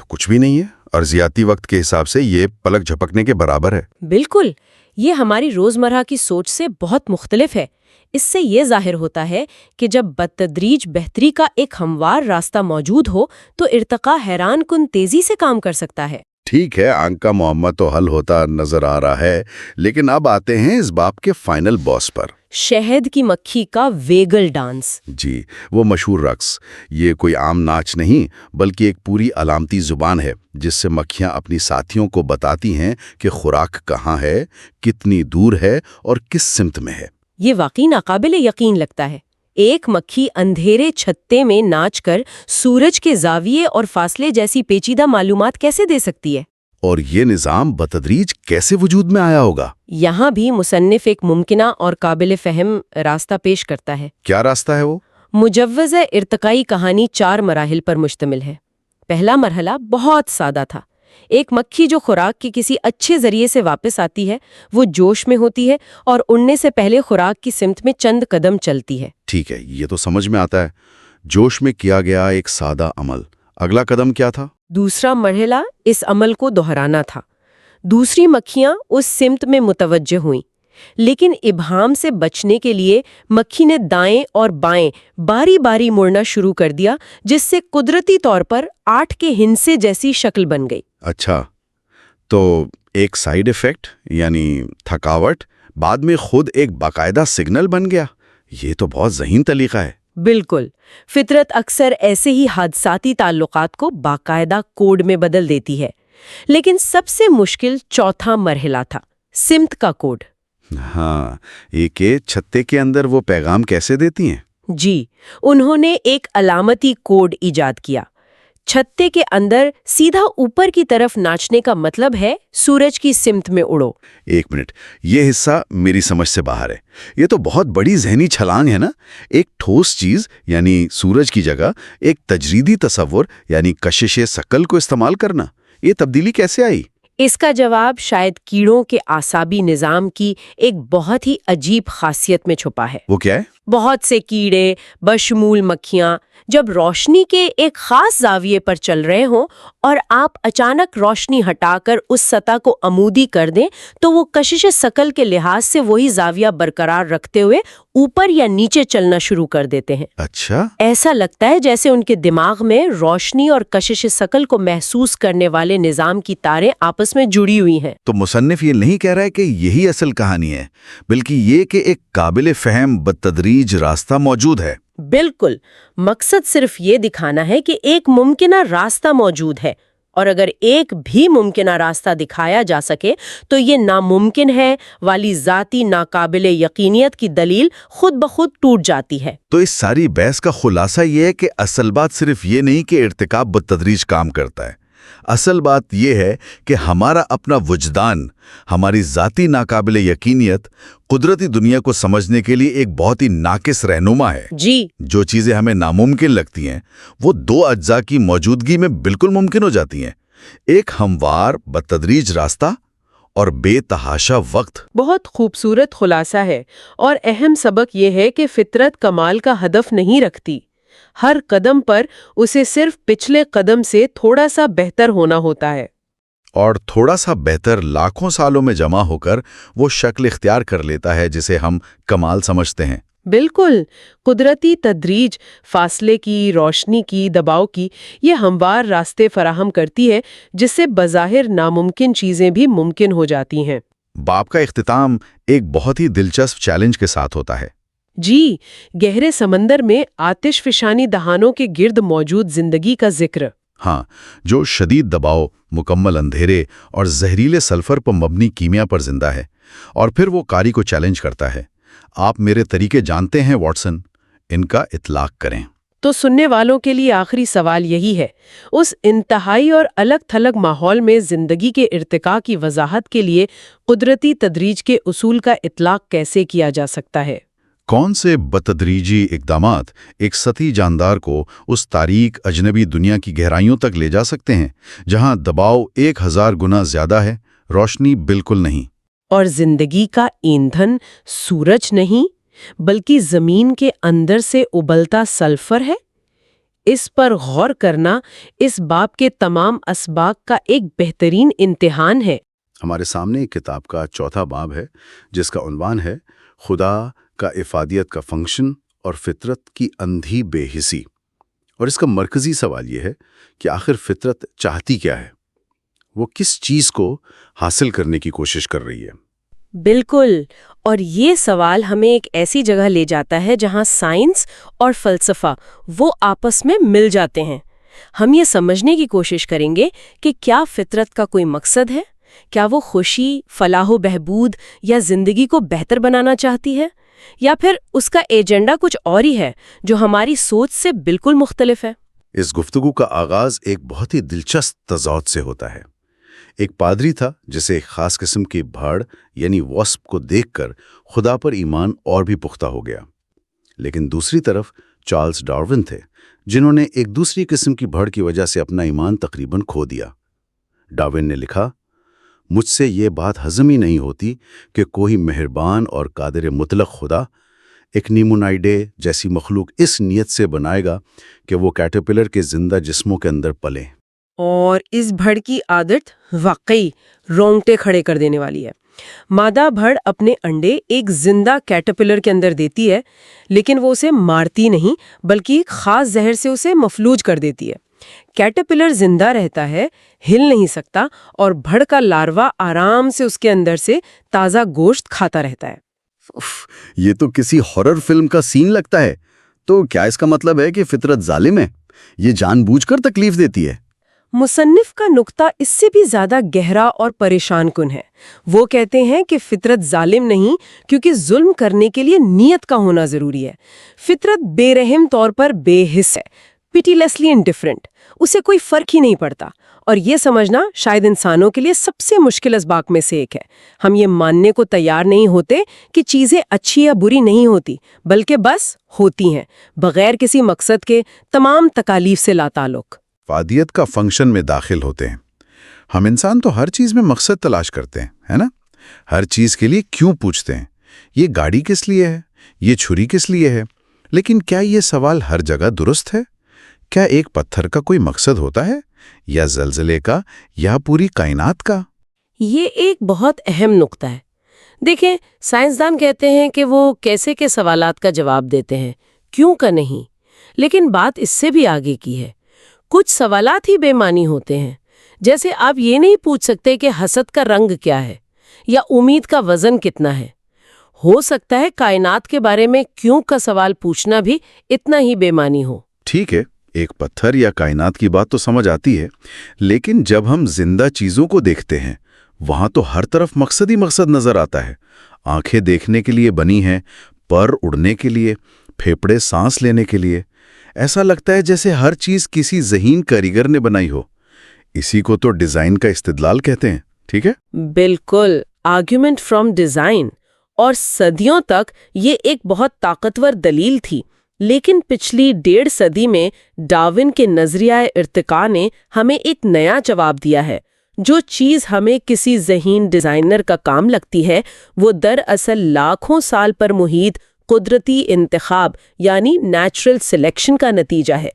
کچھ بھی نہیں ہے۔ ارضیاتی وقت کے حساب سے یہ پلک جھپکنے کے برابر ہے۔ بالکل، یہ ہماری روزمرہ کی سوچ سے بہت مختلف ہے۔ اس سے یہ ظاہر ہوتا ہے کہ جب بتدریج بہتری کا ایک ہموار راستہ موجود ہو تو ارتقاء حیران کن تیزی سے کام کر سکتا ہے۔ ٹھیک ہے، آنکھ کا معمہ تو حل ہوتا نظر آ رہا ہے، لیکن اب آتے ہیں اس باب کے فائنل باس پر۔ شہد کی مکھی کا ویگل ڈانس۔ جی، وہ مشہور رقص۔ یہ کوئی عام ناچ نہیں بلکہ ایک پوری علامتی زبان ہے جس سے مکھیاں اپنی ساتھیوں کو بتاتی ہیں کہ خوراک کہاں ہے، کتنی دور ہے اور کس سمت میں ہے۔ یہ واقعی ناقابل یقین لگتا ہے۔ ایک مکھی اندھیرے چھتے میں ناچ کر سورج کے زاویے اور فاصلے جیسی پیچیدہ معلومات کیسے دے سکتی ہے؟ اور یہ نظام بتدریج کیسے وجود میں آیا ہوگا؟ یہاں بھی مصنف ایک ممکنہ اور قابل فہم راستہ پیش کرتا ہے۔ کیا راستہ ہے وہ؟ مجوزہ ارتقائی کہانی 4 مراحل پر مشتمل ہے۔ پہلا مرحلہ بہت سادہ تھا۔ ایک مکھی جو خوراک کے کسی اچھے ذریعے سے واپس آتی ہے، وہ جوش میں ہوتی ہے اور اڑنے سے پہلے خوراک کی سمت میں چند قدم چلتی ہے۔ ٹھیک ہے، یہ تو سمجھ میں آتا ہے۔ جوش میں کیا گیا ایک سادہ عمل۔ اگلا قدم کیا تھا؟ دوسرا مرحلہ اس عمل کو دہرانا تھا۔ دوسری مکھیاں اس سمت میں متوجہ ہوئیں، لیکن ابہام سے بچنے کے لیے مکھی نے دائیں اور بائیں باری باری مڑنا شروع کر دیا، جس سے قدرتی طور پر 8 کے ہندسے جیسی شکل بن گئی۔ اچھا، تو ایک سائیڈ ایفیکٹ یعنی تھکاوٹ بعد میں خود ایک باقاعدہ سگنل بن گیا۔ یہ تو بہت ذہین طریقہ ہے۔ بالکل، فطرت اکثر ایسے ہی حادثاتی تعلقات کو باقاعدہ کوڈ میں بدل دیتی ہے۔ لیکن سب سے مشکل چوتھا مرحلہ تھا، سمت کا کوڈ۔ ہاں، ایک چھتے کے اندر وہ پیغام کیسے دیتی ہیں؟ جی، انہوں نے ایک علامتی کوڈ ایجاد کیا۔ چھتے کے اندر سیدھا اوپر کی طرف ناچنے کا مطلب ہے سورج کی سمت میں اڑو۔ ایک منٹ، یہ حصہ میری سمجھ سے باہر ہے۔ یہ تو بہت بڑی ذہنی چھلانگ ہے نا؟ ایک ٹھوس چیز یعنی سورج کی جگہ ایک تجریدی تصور یعنی کشش ثقل کو استعمال کرنا، یہ تبدیلی کیسے آئی؟ اس کا جواب شاید کیڑوں کے اعصابی نظام کی ایک بہت ہی عجیب خاصیت میں چھپا ہے۔ وہ کیا ہے؟ بہت سے کیڑے بشمول مکھیاں جب روشنی کے ایک خاص زاویے پر چل رہے ہوں اور آپ اچانک روشنی ہٹا کر اس سطح کو عمودی کر دیں تو وہ کشش ثقل کے لحاظ سے وہی زاویہ برقرار رکھتے ہوئے اوپر یا نیچے چلنا شروع کر دیتے ہیں۔ اچھا، ایسا لگتا ہے جیسے ان کے دماغ میں روشنی اور کشش ثقل کو محسوس کرنے والے نظام کی تاریں آپس میں جڑی ہوئی ہیں۔ تو مصنف یہ نہیں کہہ رہا ہے کہ یہی اصل کہانی ہے، بلکہ یہ کہ ایک قابل فہم بتدریج راستہ موجود ہے۔ بالکل، مقصد صرف یہ دکھانا ہے کہ ایک ممکنہ راستہ موجود ہے، اور اگر ایک بھی ممکنہ راستہ دکھایا جا سکے تو یہ ناممکن ہے والی ذاتی ناقابل یقینیت کی دلیل خود بخود ٹوٹ جاتی ہے۔ تو اس ساری بحث کا خلاصہ یہ ہے کہ اصل بات صرف یہ نہیں کہ ارتقاء بتدریج کام کرتا ہے، اصل بات یہ ہے کہ ہمارا اپنا وجدان، ہماری ذاتی ناقابل یقینیت قدرتی دنیا کو سمجھنے کے لیے ایک بہت ہی ناقص رہنما ہے۔ جی، جو چیزیں ہمیں ناممکن لگتی ہیں وہ 2 اجزاء کی موجودگی میں بالکل ممکن ہو جاتی ہیں، ایک ہموار بتدریج راستہ اور بے تحاشا وقت۔ بہت خوبصورت خلاصہ ہے، اور اہم سبق یہ ہے کہ فطرت کمال کا ہدف نہیں رکھتی۔ ہر قدم پر اسے صرف پچھلے قدم سے تھوڑا سا بہتر ہونا ہوتا ہے، اور تھوڑا سا بہتر لاکھوں سالوں میں جمع ہو کر وہ شکل اختیار کر لیتا ہے جسے ہم کمال سمجھتے ہیں۔ بالکل، قدرتی تدریج فاصلے کی، روشنی کی، دباؤ کی یہ ہموار راستے فراہم کرتی ہے جس سے بظاہر ناممکن چیزیں بھی ممکن ہو جاتی ہیں۔ باب کا اختتام ایک بہت ہی دلچسپ چیلنج کے ساتھ ہوتا ہے۔ جی، گہرے سمندر میں آتش فشانی دہانوں کے گرد موجود زندگی کا ذکر۔ ہاں، جو شدید دباؤ، مکمل اندھیرے اور زہریلے سلفر پر مبنی کیمیا پر زندہ ہے، اور پھر وہ قاری کو چیلنج کرتا ہے، آپ میرے طریقے جانتے ہیں واٹسن، ان کا اطلاق کریں۔ تو سننے والوں کے لیے آخری سوال یہی ہے، اس انتہائی اور الگ تھلگ ماحول میں زندگی کے ارتقاء کی وضاحت کے لیے قدرتی تدریج کے اصول کا اطلاق کیسے کیا جا سکتا ہے؟ کون سے بتدریجی اقدامات ایک سطحی جاندار کو اس تاریک اجنبی دنیا کی گہرائیوں تک لے جا سکتے ہیں جہاں دباؤ 1000 گنا زیادہ ہے، روشنی بالکل نہیں؟ اور زندگی کا ایندھن سورج نہیں بلکہ زمین کے اندر سے ابلتا سلفر ہے؟ اس پر غور کرنا اس باب کے تمام اسباق کا ایک بہترین امتحان ہے۔ ہمارے سامنے ایک کتاب کا چوتھا باب ہے جس کا عنوان ہے خدا کا افادیت کا فنکشن اور فطرت کی اندھی بے حسی، اور اس کا مرکزی سوال یہ ہے کہ آخر فطرت چاہتی کیا ہے؟ وہ کس چیز کو حاصل کرنے کی کوشش کر رہی ہے؟ بالکل، اور یہ سوال ہمیں ایک ایسی جگہ لے جاتا ہے جہاں سائنس اور فلسفہ وہ آپس میں مل جاتے ہیں۔ ہم یہ سمجھنے کی کوشش کریں گے کہ کیا فطرت کا کوئی مقصد ہے؟ کیا وہ خوشی، فلاح و بہبود یا زندگی کو بہتر بنانا چاہتی ہے؟ یا پھر اس کا ایجنڈا کچھ اور ہی ہے جو ہماری سوچ سے بالکل مختلف ہے؟ اس گفتگو کا آغاز ایک بہت ہی دلچسپ تضاد سے ہوتا ہے۔ ایک پادری تھا جسے ایک خاص قسم کی بھاڑ یعنی واسپ کو دیکھ کر خدا پر ایمان اور بھی پختہ ہو گیا، لیکن دوسری طرف چارلز ڈارون تھے جنہوں نے ایک دوسری قسم کی بھاڑ کی وجہ سے اپنا ایمان تقریباً کھو دیا۔ ڈارون نے لکھا، مجھ سے یہ بات ہضم ہی نہیں ہوتی کہ کوئی مہربان اور قادر مطلق خدا ایک نیمونائیڈے جیسی مخلوق اس نیت سے بنائے گا کہ وہ کیٹرپلر کے زندہ جسموں کے اندر پلیں۔ اور اس بھڑ کی عادت واقعی رونگٹے کھڑے کر دینے والی ہے۔ مادہ بھڑ اپنے انڈے ایک زندہ کیٹرپلر کے اندر دیتی ہے، لیکن وہ اسے مارتی نہیں بلکہ ایک خاص زہر سے اسے مفلوج کر دیتی ہے۔ کیٹرپلر زندہ رہتا ہے، ہل نہیں سکتا، اور بھڑ کا لاروا آرام سے اس کے اندر سے تازہ گوشت کھاتا رہتا ہے۔ یہ تو کسی ہارر فلم کا سین لگتا ہے۔ تو کیا اس کا مطلب ہے کہ فطرت ظالم ہے؟ یہ جان بوجھ کر تکلیف دیتی ہے؟ مصنف کا نقطہ اس سے بھی زیادہ گہرا اور پریشان کن ہے۔ وہ کہتے ہیں کہ فطرت ظالم نہیں کیونکہ ظلم کرنے کے لیے نیت کا ہونا ضروری ہے۔ فطرت بے رحم طور پر بے حس ہے، پیٹیلیسلی انڈیفرنٹ، اسے کوئی فرق ہی نہیں پڑتا، اور یہ سمجھنا شاید انسانوں کے لیے سب سے مشکل اسباق میں سے ایک ہے۔ ہم یہ ماننے کو تیار نہیں ہوتے کہ چیزیں اچھی یا بری نہیں ہوتی، بلکہ بس ہوتی ہیں، بغیر کسی مقصد کے، تمام تکالیف سے لا تعلق۔ افادیت کا فنکشن میں داخل ہوتے ہیں۔ ہم انسان تو ہر چیز میں مقصد تلاش کرتے ہیں، ہے نا؟ ہر چیز کے لیے کیوں پوچھتے ہیں، یہ گاڑی کس لیے ہے، یہ چھری کس لیے ہے؟ لیکن کیا یہ سوال ہر جگہ درست ہے؟ کیا ایک پتھر کا کوئی مقصد ہوتا ہے، یا زلزلے کا، یا پوری کائنات کا؟ یہ ایک بہت اہم نقطہ ہے۔ دیکھیں، سائنسدان کہتے ہیں کہ وہ کیسے کے سوالات کا جواب دیتے ہیں، کیوں کا نہیں، لیکن بات اس سے بھی آگے کی ہے۔ کچھ سوالات ہی بے معنی ہوتے ہیں، جیسے آپ یہ نہیں پوچھ سکتے کہ حسد کا رنگ کیا ہے یا امید کا وزن کتنا ہے۔ ہو سکتا ہے کائنات کے بارے میں کیوں کا سوال پوچھنا بھی اتنا ہی بے معنی ہو۔ ٹھیک ہے، ایک پتھر یا کائنات کی بات تو سمجھ آتی ہے، لیکن جب ہم زندہ چیزوں کو دیکھتے ہیں وہاں تو ہر طرف مقصد ہی مقصد نظر آتا ہے۔ آنکھیں دیکھنے کے لیے بنی ہیں، پر اڑنے کے لیے، پھیپھڑے سانس لینے کے لیے۔ ایسا لگتا ہے جیسے ہر چیز کسی ذہین کاریگر نے بنائی ہو۔ اسی کو تو ڈیزائن کا استدلال کہتے ہیں، ٹھیک ہے؟ بالکل، آرگیومنٹ فرام ڈیزائن، اور صدیوں تک یہ ایک بہت طاقتور دلیل تھی، لیکن پچھلی 1.5 صدی میں ڈارون کے نظریہ ارتقاء نے ہمیں ایک نیا جواب دیا ہے۔ جو چیز ہمیں کسی ذہین ڈیزائنر کا کام لگتی ہے، وہ دراصل لاکھوں سال پر محیط قدرتی انتخاب یعنی نیچرل سلیکشن کا نتیجہ ہے۔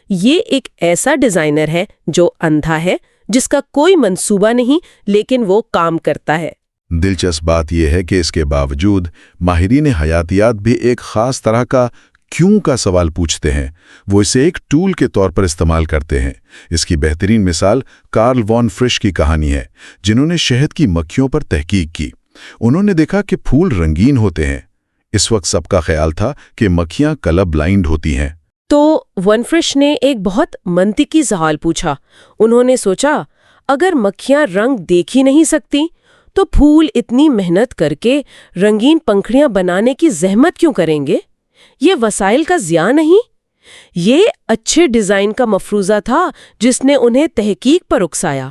یہ ایک ایسا ڈیزائنر ہے جو اندھا ہے، جس کا کوئی منصوبہ نہیں، لیکن وہ کام کرتا ہے۔ دلچسپ بات یہ ہے کہ اس کے باوجود ماہرین حیاتیات بھی ایک خاص طرح کا کیوں کا سوال پوچھتے ہیں۔ وہ اسے ایک ٹول کے طور پر استعمال کرتے ہیں۔ اس کی بہترین مثال کارل وان فرش کی کہانی ہے، جنہوں نے شہد کی مکھیوں پر تحقیق کی۔ انہوں نے دیکھا کہ پھول رنگین ہوتے ہیں۔ اس وقت سب کا خیال تھا کہ مکھیاں کلر بلائنڈ ہوتی ہیں۔ تو ونفرش نے ایک بہت منطقی سوال پوچھا۔ انہوں نے سوچا، اگر مکھیاں رنگ دیکھ ہی نہیں سکتی تو پھول اتنی محنت کر کے رنگین پنکھڑیاں بنانے کی زحمت کیوں کریں گے؟ یہ وسائل کا ضیاع نہیں؟ یہ اچھے ڈیزائن کا مفروضہ تھا جس نے انہیں تحقیق پر اکسایا،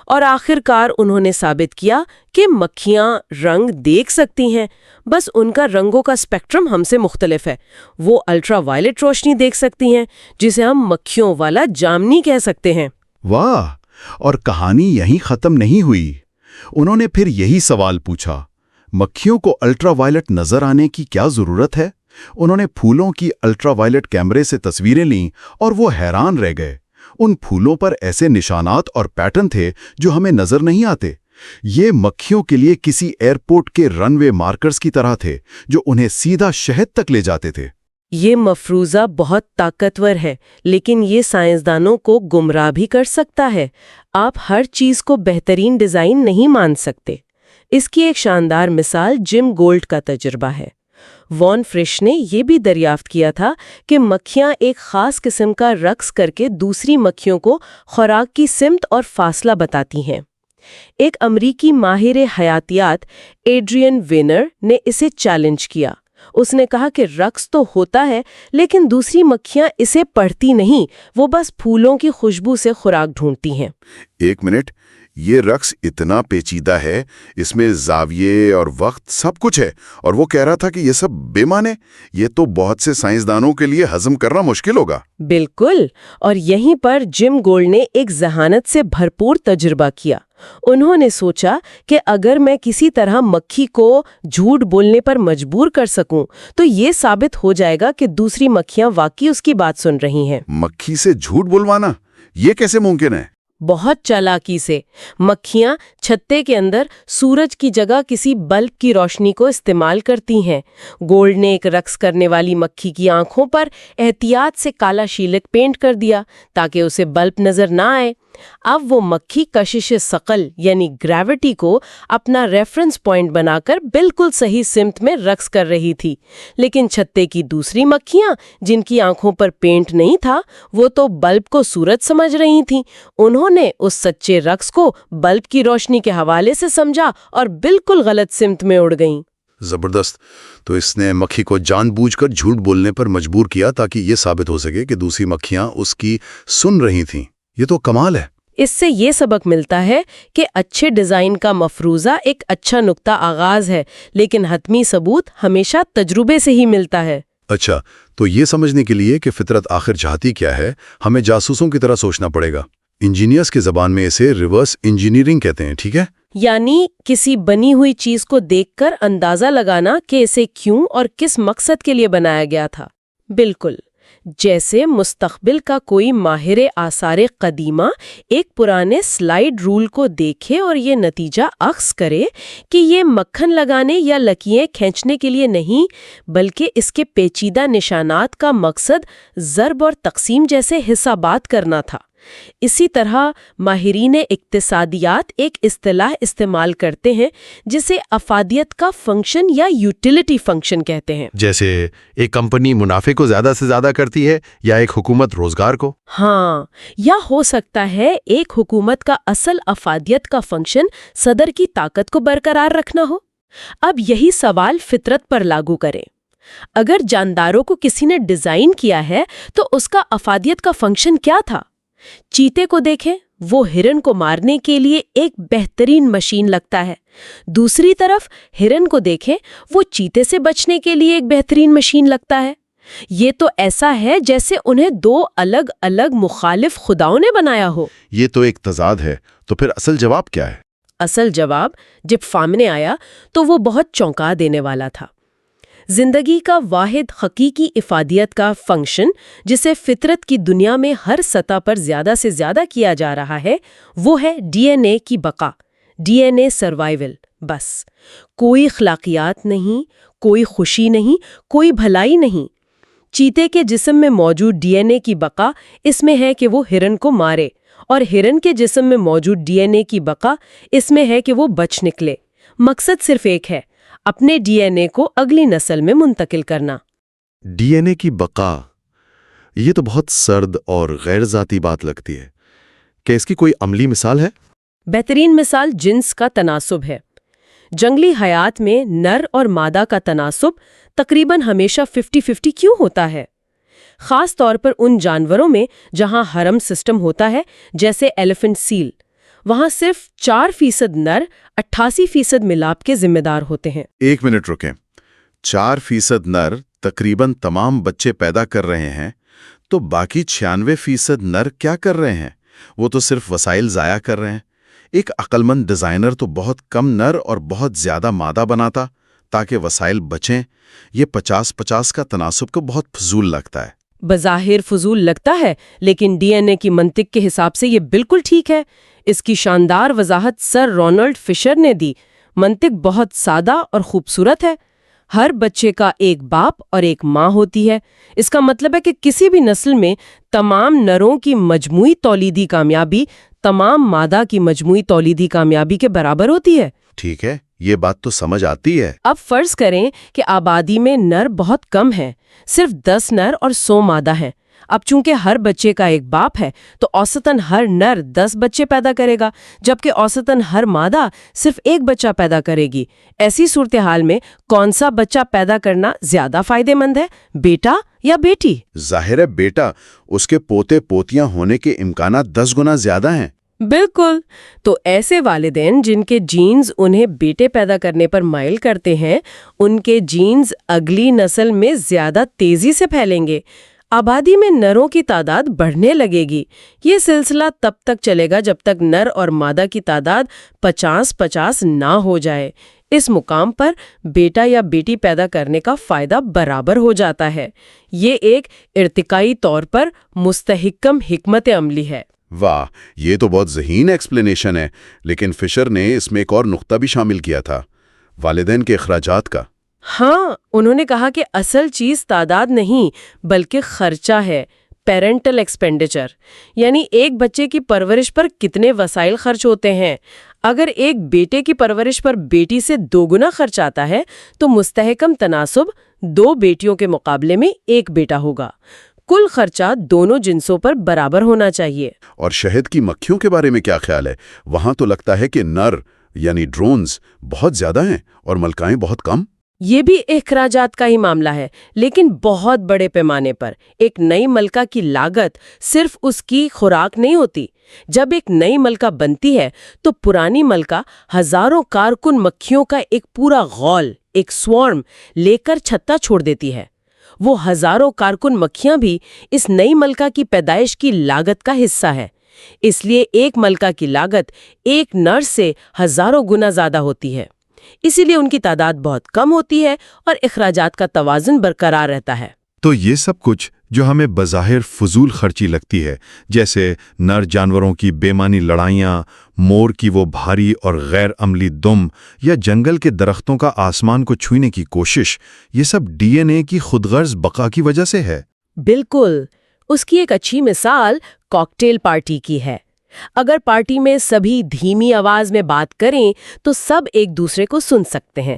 اور آخر کار انہوں نے ثابت کیا کہ مکھیاں رنگ دیکھ سکتی ہیں، بس ان کا رنگوں کا اسپیکٹرم ہم سے مختلف ہے۔ وہ الٹرا وائلٹ روشنی دیکھ سکتی ہیں جسے ہم مکھیوں والا جامنی کہہ سکتے ہیں۔ واہ! اور کہانی یہیں ختم نہیں ہوئی۔ انہوں نے پھر یہی سوال پوچھا، مکھیوں کو الٹرا وائلٹ نظر آنے کی کیا ضرورت ہے؟ انہوں نے پھولوں کی الٹرا وائلٹ کیمرے سے تصویریں لیں اور وہ حیران رہ گئے۔ ان پھولوں پر ایسے نشانات اور پیٹرن تھے جو ہمیں نظر نہیں آتے۔ یہ مکھیوں کے لیے کسی ایئرپورٹ کے رن وے مارکرز کی طرح تھے جو انہیں سیدھا شہد تک لے جاتے تھے۔ یہ مفروضہ بہت طاقتور ہے، لیکن یہ سائنسدانوں کو گمراہ بھی کر سکتا ہے۔ آپ ہر چیز کو بہترین ڈیزائن نہیں مان سکتے۔ اس کی ایک شاندار مثال جم گولڈ کا تجربہ ہے۔ وان فرش نے یہ بھی دریافت کیا تھا کہ مکھیاں ایک خاص قسم کا رقص کر کے دوسری مکھیوں کو خوراک کی سمت اور فاصلہ بتاتی ہیں۔ ایک امریکی ماہر حیاتیات ایڈرین وینر نے اسے چیلنج کیا۔ اس نے کہا کہ رقص تو ہوتا ہے، لیکن دوسری مکھیاں اسے پڑھتی نہیں، وہ بس پھولوں کی خوشبو سے خوراک ڈھونڈتی ہیں۔ ایک منٹ، یہ رقص اتنا پیچیدہ ہے، اس میں زاویے اور وقت سب کچھ ہے، اور وہ کہہ رہا تھا کہ یہ سب بے معنی؟ یہ تو بہت سے سائنسدانوں کے لیے ہضم کرنا مشکل ہوگا۔ بالکل، اور یہیں پر جم گولڈ نے ایک ذہانت سے بھرپور تجربہ کیا۔ انہوں نے سوچا کہ اگر میں کسی طرح مکھی کو جھوٹ بولنے پر مجبور کر سکوں تو یہ ثابت ہو جائے گا کہ دوسری مکھیاں واقعی اس کی بات سن رہی ہیں۔ مکھی سے جھوٹ بلوانا، یہ کیسے ممکن ہے؟ بہت چالاکی سے۔ مکھیاں چھتے کے اندر سورج کی جگہ کسی بلب کی روشنی کو استعمال کرتی ہیں۔ گولڈ نے ایک رقص کرنے والی مکھی کی آنکھوں پر احتیاط سے کالا شیلک پینٹ کر دیا تاکہ اسے بلب نظر نہ آئے۔ اب وہ مکھی کشش ثقل یعنی گریوٹی کو اپنا ریفرنس پوائنٹ بنا کر بالکل صحیح سمت میں رقص کر رہی تھی، لیکن چھتے کی دوسری مکھیاں جن کی آنکھوں پر پینٹ نہیں تھا، وہ تو بلب کو سورج سمجھ رہی تھیں۔ انہوں نے اس سچے رقص کو بلب کی روشنی کے حوالے سے سمجھا اور بالکل غلط سمت میں اڑ گئیں۔ زبردست! تو اس نے مکھی کو جان بوجھ کر جھوٹ بولنے پر مجبور کیا تاکہ یہ ثابت ہو سکے کہ دوسری مکھیاں اس کی سن رہی تھیں۔ یہ تو کمال ہے۔ اس سے یہ سبق ملتا ہے کہ اچھے ڈیزائن کا مفروضہ ایک اچھا نقطہ آغاز ہے، لیکن حتمی ثبوت ہمیشہ تجربے سے ہی ملتا ہے۔ اچھا، تو یہ سمجھنے کے لیے کہ فطرت آخر چاہتی کیا ہے، ہمیں جاسوسوں کی طرح سوچنا پڑے گا۔ انجینئرز کی زبان میں اسے ریورس انجینئرنگ کہتے ہیں، ٹھیک ہے؟ یعنی کسی بنی ہوئی چیز کو دیکھ کر اندازہ لگانا کہ اسے کیوں اور کس مقصد کے لیے بنایا گیا تھا۔ بالکل جیسے مستقبل کا کوئی ماہر آثار قدیمہ ایک پرانے سلائیڈ رول کو دیکھے اور یہ نتیجہ اخذ کرے کہ یہ مکھن لگانے یا لکیریں کھینچنے کے لیے نہیں، بلکہ اس کے پیچیدہ نشانات کا مقصد ضرب اور تقسیم جیسے حسابات کرنا تھا۔ اسی طرح ماہرین اقتصادیات ایک اصطلاح استعمال کرتے ہیں جسے افادیت کا فنکشن یا یوٹیلیٹی فنکشن کہتے ہیں۔ جیسے ایک کمپنی منافع کو زیادہ سے زیادہ کرتی ہے یا ایک حکومت روزگار کو۔ ہاں، یا ہو سکتا ہے ایک حکومت کا اصل افادیت کا فنکشن صدر کی طاقت کو برقرار رکھنا ہو۔ اب یہی سوال فطرت پر لاگو کریں۔ اگر جانداروں کو کسی نے ڈیزائن کیا ہے تو اس کا افادیت کا فنکشن کیا تھا؟ چیتے کو دیکھیں، وہ ہرن کو مارنے کے لیے ایک بہترین مشین لگتا ہے۔ دوسری طرف ہرن کو دیکھیں، وہ چیتے سے بچنے کے لیے ایک بہترین مشین لگتا ہے۔ یہ تو ایسا ہے جیسے انہیں دو الگ الگ مخالف خداؤں نے بنایا ہو۔ یہ تو ایک تضاد ہے۔ تو پھر اصل جواب کیا ہے؟ اصل جواب جب سامنے آیا تو وہ بہت چونکا دینے والا تھا۔ زندگی کا واحد حقیقی افادیت کا فنکشن جسے فطرت کی دنیا میں ہر سطح پر زیادہ سے زیادہ کیا جا رہا ہے، وہ ہے ڈی این اے کی بقا، ڈی این اے سروائیول۔ بس کوئی اخلاقیات نہیں، کوئی خوشی نہیں، کوئی بھلائی نہیں۔ چیتے کے جسم میں موجود ڈی این اے کی بقا اس میں ہے کہ وہ ہرن کو مارے، اور ہرن کے جسم میں موجود ڈی این اے کی بقا اس میں ہے کہ وہ بچ نکلے۔ مقصد صرف ایک ہے، اپنے ڈی این اے کو اگلی نسل میں منتقل کرنا۔ ڈی این اے کی بقا، یہ تو بہت سرد اور غیر ذاتی بات لگتی ہے۔ کیا اس کی کوئی عملی مثال ہے؟ بہترین مثال جنس کا تناسب ہے۔ جنگلی حیات میں نر اور مادہ کا تناسب تقریباً ہمیشہ 50-50 کیوں ہوتا ہے؟ خاص طور پر ان جانوروں میں جہاں حرم سسٹم ہوتا ہے، جیسے ایلیفنٹ سیل۔ وہاں صرف 4% نر 88% ملاپ کے ذمہ دار ہوتے ہیں۔ 1 منٹ رکیں، 4% نر تقریباً تمام بچے پیدا کر رہے ہیں، تو باقی 96% نر کیا کر رہے ہیں؟ وہ تو صرف وسائل ضائع کر رہے ہیں۔ ایک عقلمند ڈیزائنر تو بہت کم نر اور بہت زیادہ مادہ بناتا تاکہ وسائل بچیں۔ یہ 50-50 کا تناسب کو بہت فضول لگتا ہے۔ بظاہر فضول لگتا ہے، لیکن ڈی این اے کی منطق کے حساب سے یہ بالکل ٹھیک ہے۔ اس کی شاندار وضاحت سر رونلڈ فشر نے دی۔ منطق بہت سادہ اور خوبصورت ہے۔ ہر بچے کا ایک باپ اور ایک ماں ہوتی ہے۔ اس کا مطلب ہے کہ کسی بھی نسل میں تمام نروں کی مجموعی تولیدی کامیابی تمام مادہ کی مجموعی تولیدی کامیابی کے برابر ہوتی ہے۔ ٹھیک ہے، یہ بات تو سمجھ آتی ہے۔ اب فرض کریں کہ آبادی میں نر بہت کم ہیں، صرف 10 نر اور 100 مادہ ہیں۔ اب چونکہ ہر بچے کا ایک باپ ہے تو اوسطاً ہر نر 10 بچے پیدا کرے گا، جبکہ اوسطاً ہر مادہ صرف 1 بچہ پیدا کرے گی۔ ایسی صورتحال میں کون سا بچہ پیدا کرنا زیادہ فائدہ مند ہے، بیٹا یا بیٹی؟ ظاہر ہے بیٹا، اس کے پوتے پوتیاں ہونے کے امکانات 10 گنا زیادہ ہیں۔ بالکل۔ تو ایسے والدین جن کے جینز انہیں بیٹے پیدا کرنے پر مائل کرتے ہیں، ان کے جینز اگلی نسل میں زیادہ تیزی سے پھیلیں گے۔ آبادی میں نروں کی تعداد بڑھنے لگے گی۔ یہ سلسلہ تب تک چلے گا جب تک نر اور مادہ کی تعداد 50-50 نہ ہو جائے۔ اس مقام پر بیٹا یا بیٹی پیدا کرنے کا فائدہ برابر ہو جاتا ہے۔ یہ ایک ارتقائی طور پر مستحکم حکمت عملی ہے۔ واہ، یہ تو بہت ذہین ایکسپلینیشن ہے، لیکن فشر نے اس میں ایک اور نقطہ بھی شامل کیا تھا، والدین کے اخراجات کا۔ ہاں، انہوں نے کہا کہ اصل چیز تعداد نہیں بلکہ خرچہ ہے، پیرنٹل ایکسپینڈیچر، یعنی ایک بچے کی پرورش پر کتنے وسائل خرچ ہوتے ہیں۔ اگر ایک بیٹے کی پرورش پر بیٹی سے 2 گنا خرچ آتا ہے تو مستحکم تناسب 2 بیٹیوں کے مقابلے میں 1 بیٹا ہوگا۔ کل خرچہ دونوں جنسوں پر برابر ہونا چاہیے۔ اور شہد کی مکھیوں کے بارے میں کیا خیال ہے؟ وہاں تو لگتا ہے کہ نر یعنی ڈرونز بہت زیادہ ہیں اور ملکائیں بہت کم۔ یہ بھی اخراجات کا ہی معاملہ ہے، لیکن بہت بڑے پیمانے پر۔ ایک نئی ملکہ کی لاگت صرف اس کی خوراک نہیں ہوتی۔ جب ایک نئی ملکہ بنتی ہے تو پرانی ملکہ ہزاروں کارکن مکھیوں کا ایک پورا غول، ایک سوارم لے کر چھتا چھوڑ دیتی ہے۔ وہ ہزاروں کارکن مکھیاں بھی اس نئی ملکہ کی پیدائش کی لاگت کا حصہ ہے۔ اس لیے ایک ملکہ کی لاگت ایک نر سے ہزاروں گنا زیادہ ہوتی ہے۔ اسی لیے ان کی تعداد بہت کم ہوتی ہے اور اخراجات کا توازن برقرار رہتا ہے۔ تو یہ سب کچھ جو ہمیں بظاہر فضول خرچی لگتی ہے، جیسے نر جانوروں کی بے معنی لڑائیاں، مور کی وہ بھاری اور غیر عملی دم، یا جنگل کے درختوں کا آسمان کو چھونے کی کوشش، یہ سب ڈی این اے کی خود غرض بقا کی وجہ سے ہے۔ بالکل۔ اس کی ایک اچھی مثال کاکٹیل پارٹی کی ہے۔ اگر پارٹی میں سبھی دھیمی آواز میں بات کریں تو سب ایک دوسرے کو سن سکتے ہیں،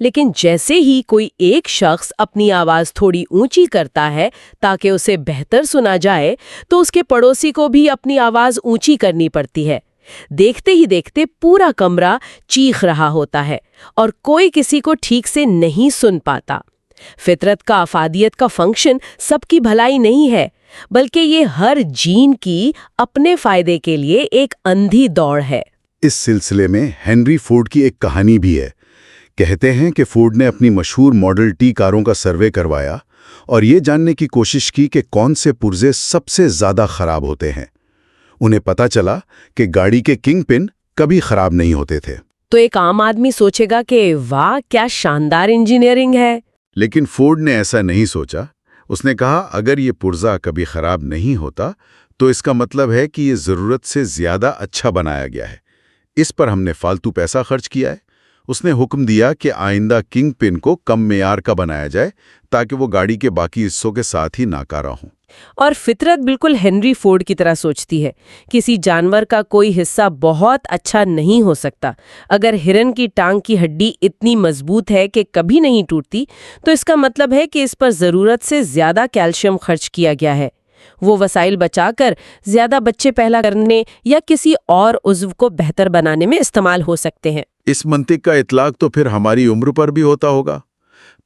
لیکن جیسے ہی کوئی ایک شخص اپنی آواز تھوڑی اونچی کرتا ہے تاکہ اسے بہتر سنا جائے تو اس کے پڑوسی کو بھی اپنی آواز اونچی کرنی پڑتی ہے۔ دیکھتے ہی دیکھتے پورا کمرہ چیخ رہا ہوتا ہے اور کوئی کسی کو ٹھیک سے نہیں سن پاتا۔ فطرت کا افادیت کا فنکشن سب کی بھلائی نہیں ہے، بلکہ یہ ہر جین کی اپنے فائدے کے لیے ایک اندھی دوڑ ہے۔ اس سلسلے میں ہنری فورڈ کی ایک کہانی بھی ہے۔ کہتے ہیں کہ فورڈ نے اپنی مشہور ماڈل ٹی کاروں کا سروے کروایا اور یہ جاننے کی کوشش کی کہ کون سے پرزے سب سے زیادہ خراب ہوتے ہیں۔ انہیں پتا چلا کہ گاڑی کے کنگ پن کبھی خراب نہیں ہوتے تھے۔ تو ایک عام آدمی سوچے گا کہ واہ کیا شاندار انجینئرنگ ہے، لیکن فورڈ نے ایسا نہیں سوچا۔ اس نے کہا اگر یہ پرزہ کبھی خراب نہیں ہوتا تو اس کا مطلب ہے کہ یہ ضرورت سے زیادہ اچھا بنایا گیا ہے، اس پر ہم نے فالتو پیسہ خرچ کیا ہے۔ اس نے حکم دیا کہ آئندہ کنگ پن کو کم معیار کا بنایا جائے تاکہ وہ گاڑی کے باقی حصوں کے ساتھ ہی ناکارہ ہوں۔ اور فطرت بالکل ہنری فورڈ کی طرح سوچتی ہے۔ کسی جانور کا کوئی حصہ بہت اچھا نہیں ہو سکتا۔ اگر ہرن کی ٹانگ کی ہڈی اتنی مضبوط ہے کہ کبھی نہیں ٹوٹتی تو اس کا مطلب ہے کہ اس پر ضرورت سے زیادہ کیلشیم خرچ کیا گیا ہے۔ وہ وسائل بچا کر زیادہ بچے پیدا کرنے یا کسی اور عضو کو بہتر بنانے میں استعمال ہو سکتے ہیں۔ اس منطق کا اطلاق تو پھر ہماری عمر پر بھی ہوتا ہوگا۔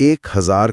1000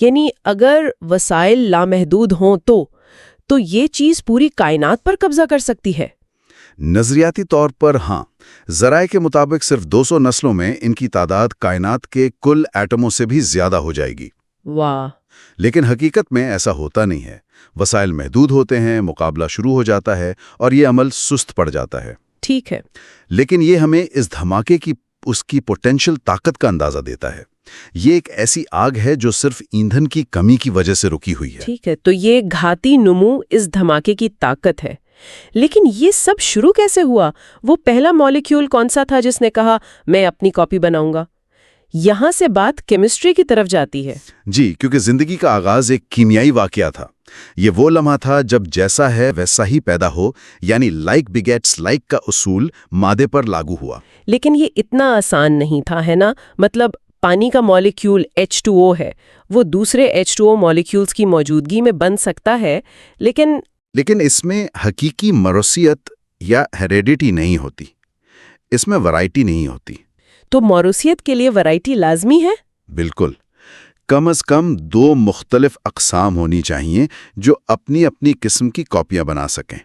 یعنی اگر وسائل لامحدود ہوں تو یہ چیز پوری کائنات پر قبضہ کر سکتی ہے؟ نظریاتی طور پر ہاں، ذرائع کے مطابق صرف 200 نسلوں میں ان کی تعداد کائنات کے کل ایٹموں سے بھی زیادہ ہو جائے گی۔ واہ! لیکن حقیقت میں ایسا ہوتا نہیں ہے۔ وسائل محدود ہوتے ہیں، مقابلہ شروع ہو جاتا ہے اور یہ عمل سست پڑ جاتا ہے۔ ٹھیک ہے۔ لیکن یہ ہمیں اس دھماکے کی اس کی پوٹینشل طاقت کا اندازہ دیتا ہے۔ یہ ایک ایسی آگ ہے جو صرف ایندھن کی کمی کی وجہ سے رکی ہوئی ہے۔ ٹھیک ہے، تو یہ گھاتی نمو اس دھماکے کی طاقت ہے۔ لیکن یہ سب شروع کیسے ہوا؟ وہ پہلا مالیکیول کون سا تھا جس نے کہا میں اپنی کاپی بناؤں گا؟ یہاں سے بات کیمسٹری کی طرف جاتی ہے۔ جی، کیونکہ زندگی کا آغاز ایک کیمیائی واقعہ تھا۔ یہ وہ لمحہ تھا جب جیسا ہے ویسا ہی پیدا ہو، یعنی لائک بگیٹس لائک کا اصول مادے پر لاگو ہوا۔ لیکن یہ اتنا آسان نہیں تھا، ہے نا؟ مطلب پانی کا مالیکیول H2O ہے، وہ دوسرے H2O مالیکیولز کی موجودگی میں بن سکتا ہے، لیکن اس میں حقیقی موروثیت یا ہیریڈیٹی نہیں ہوتی، اس میں ورائٹی نہیں ہوتی۔ تو موروثیت کے لیے ورائٹی لازمی ہے؟ بالکل، کم از کم 2 مختلف اقسام ہونی چاہیے جو اپنی اپنی قسم کی کاپیاں بنا سکیں۔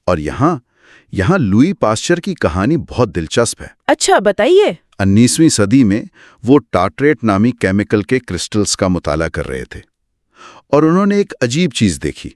اور یہاں لوئی پاسچر کی کہانی بہت دلچسپ ہے۔ اچھا، بتائیے۔ 19ویں صدی میں وہ ٹارٹریٹ نامی کیمیکل کے کرسٹلز کا مطالعہ کر رہے تھے اور انہوں نے ایک عجیب چیز دیکھی۔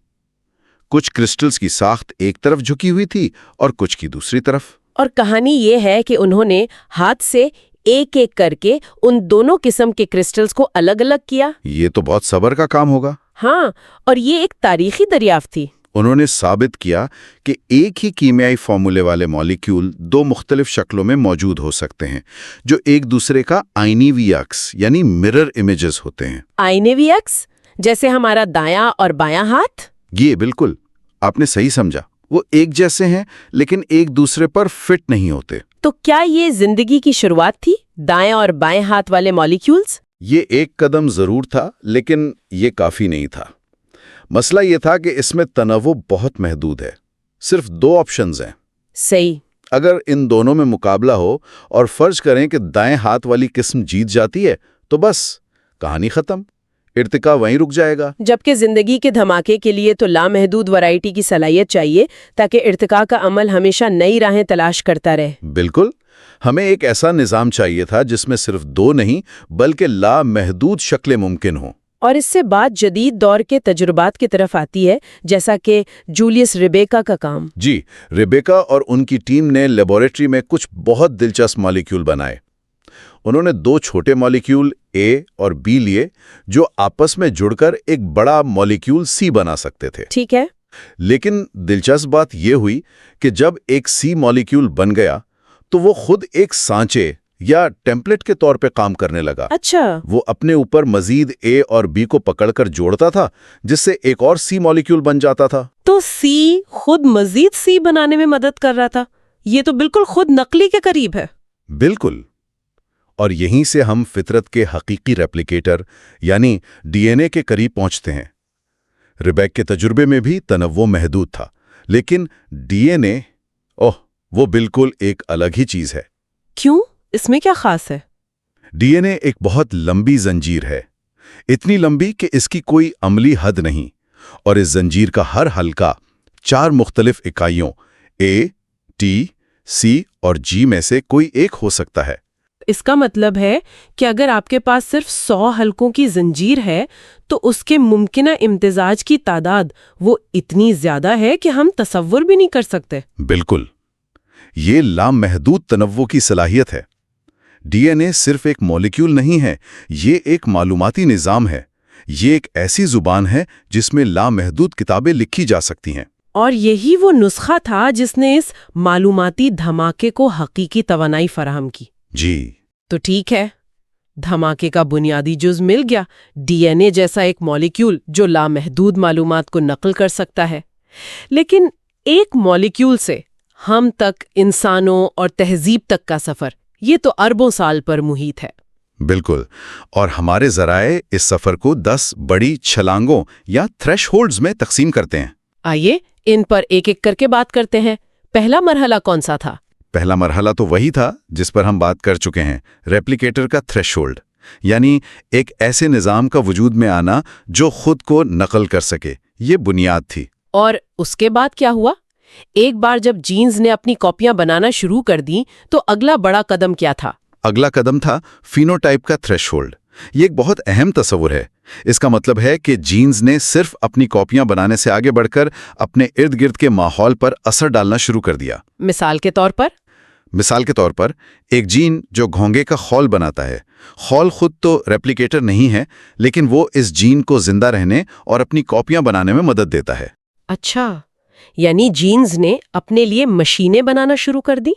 کچھ کرسٹلز کی ساخت ایک طرف جھکی ہوئی تھی اور کچھ کی دوسری طرف۔ اور کہانی یہ ہے کہ انہوں نے ہاتھ سے ایک ایک کر کے ان دونوں قسم کے کرسٹلز کو الگ الگ کیا۔ یہ تو بہت صبر کا کام ہوگا۔ ہاں، اور یہ ایک تاریخی دریافت تھی۔ انہوں نے ثابت کیا کہ ایک ہی کیمیائی فارمولے والے مالیکیول 2 مختلف شکلوں میں موجود ہو سکتے ہیں جو ایک دوسرے کا آئینی عکس یعنی مرر امیجز ہوتے ہیں۔ آئینی عکس؟ جیسے ہمارا دایاں اور بایاں ہاتھ؟ یہ بالکل، آپ نے صحیح سمجھا۔ وہ ایک جیسے ہیں لیکن ایک دوسرے پر فٹ نہیں ہوتے۔ تو کیا یہ زندگی کی شروعات تھی، دائیں اور بائیں ہاتھ والے مالیکیولز؟ یہ ایک قدم ضرور تھا، لیکن یہ کافی نہیں تھا۔ مسئلہ یہ تھا کہ اس میں تنوع بہت محدود ہے، صرف 2 آپشنز ہیں۔ صحیح۔ اگر ان دونوں میں مقابلہ ہو اور فرض کریں کہ دائیں ہاتھ والی قسم جیت جاتی ہے تو بس کہانی ختم، ارتقاء وہیں رک جائے گا۔ جبکہ زندگی کے دھماکے کے لیے تو لامحدود ورائٹی کی صلاحیت چاہیے تاکہ ارتقاء کا عمل ہمیشہ نئی راہیں تلاش کرتا رہے۔ بالکل، ہمیں ایک ایسا نظام چاہیے تھا جس میں صرف 2 نہیں بلکہ لامحدود شکلیں ممکن ہوں۔ اور اس سے بات جدید دور کے تجربات کی طرف آتی ہے، جیسا کہ جولیس ریبیکا کا کام۔ جی، ریبیکا اور ان کی ٹیم نے لیبارٹری میں کچھ بہت دلچسپ مالیکیول بنائے۔ انہوں نے 2 چھوٹے مالیکیول A اور B لیے جو آپس میں جڑ کر ایک بڑا مالیکیول C بنا سکتے تھے۔ ٹھیک ہے۔ لیکن دلچسپ بات یہ ہوئی کہ جب ایک C مالیکیول بن گیا تو وہ خود ایک سانچے یا ٹیمپلیٹ کے طور پہ کام کرنے لگا۔ اچھا۔ وہ اپنے اوپر مزید A اور B کو پکڑ کر جوڑتا تھا جس سے ایک اور C مالیکیول بن جاتا تھا۔ تو C خود مزید C بنانے میں مدد کر رہا تھا۔ یہ تو بالکل خود نقلی کے قریب ہے۔ بالکل، اور یہیں سے ہم فطرت کے حقیقی ریپلیکیٹر یعنی DNA کے قریب پہنچتے ہیں۔ ریبیک کے تجربے میں بھی تنوع محدود تھا، لیکن DNA وہ بالکل ایک الگ ہی چیز ہے۔ کیوں؟ اس میں کیا خاص ہے؟ DNA ایک بہت لمبی زنجیر ہے، اتنی لمبی کہ اس کی کوئی عملی حد نہیں، اور اس زنجیر کا ہر حلقہ 4 مختلف اکائیوں A، T، C اور G میں سے کوئی ایک ہو سکتا ہے۔ اس کا مطلب ہے کہ اگر آپ کے پاس صرف 100 حلقوں کی زنجیر ہے تو اس کے ممکنہ امتزاج کی تعداد وہ اتنی زیادہ ہے کہ ہم تصور بھی نہیں کر سکتے۔ بالکل، یہ لامحدود تنوع کی صلاحیت ہے۔ DNA صرف ایک مالیکیول نہیں ہے، یہ ایک معلوماتی نظام ہے۔ یہ ایک ایسی زبان ہے جس میں لامحدود کتابیں لکھی جا سکتی ہیں۔ اور یہی وہ نسخہ تھا جس نے اس معلوماتی دھماکے کو حقیقی توانائی فراہم کی۔ جی، تو ٹھیک ہے، دھماکے کا بنیادی جز مل گیا، DNA جیسا ایک مالیکیول جو لامحدود معلومات کو نقل کر سکتا ہے۔ لیکن ایک مالیکیول سے ہم تک، انسانوں اور تہذیب تک کا سفر، یہ تو اربوں سال پر محیط ہے۔ بالکل، اور ہمارے ذرائع اس سفر کو 10 بڑی چھلانگوں یا تھریش ہولڈز میں تقسیم کرتے ہیں۔ آئیے ان پر ایک ایک کر کے بات کرتے ہیں۔ پہلا مرحلہ کون سا تھا؟ پہلا مرحلہ تو وہی تھا جس پر ہم بات کر چکے ہیں، ریپلیکیٹر کا تھریش ہولڈ۔ یعنی ایک ایسے نظام کا وجود میں آنا جو خود کو نقل کر سکے، یہ بنیاد تھی۔ اور اس کے بعد کیا ہوا؟ ایک بار جب جینز نے اپنی کاپیاں بنانا شروع کر دیں تو اگلا بڑا قدم کیا تھا؟ اگلا قدم تھا فینوٹائپ کا تھریش ہولڈ۔ یہ ایک بہت اہم تصور ہے۔ اس کا مطلب ہے کہ جینز نے صرف اپنی کاپیاں بنانے سے آگے بڑھ کر اپنے ارد گرد کے ماحول پر اثر ڈالنا شروع کر دیا۔ مثال کے طور پر ایک جین جو گھونگے کا خول بناتا ہے، خول خود تو ریپلیکیٹر نہیں ہے، لیکن وہ اس جین کو زندہ رہنے اور اپنی کاپیاں بنانے میں مدد دیتا ہے۔ اچھا، یعنی جینز نے اپنے لیے مشینیں بنانا شروع کر دی،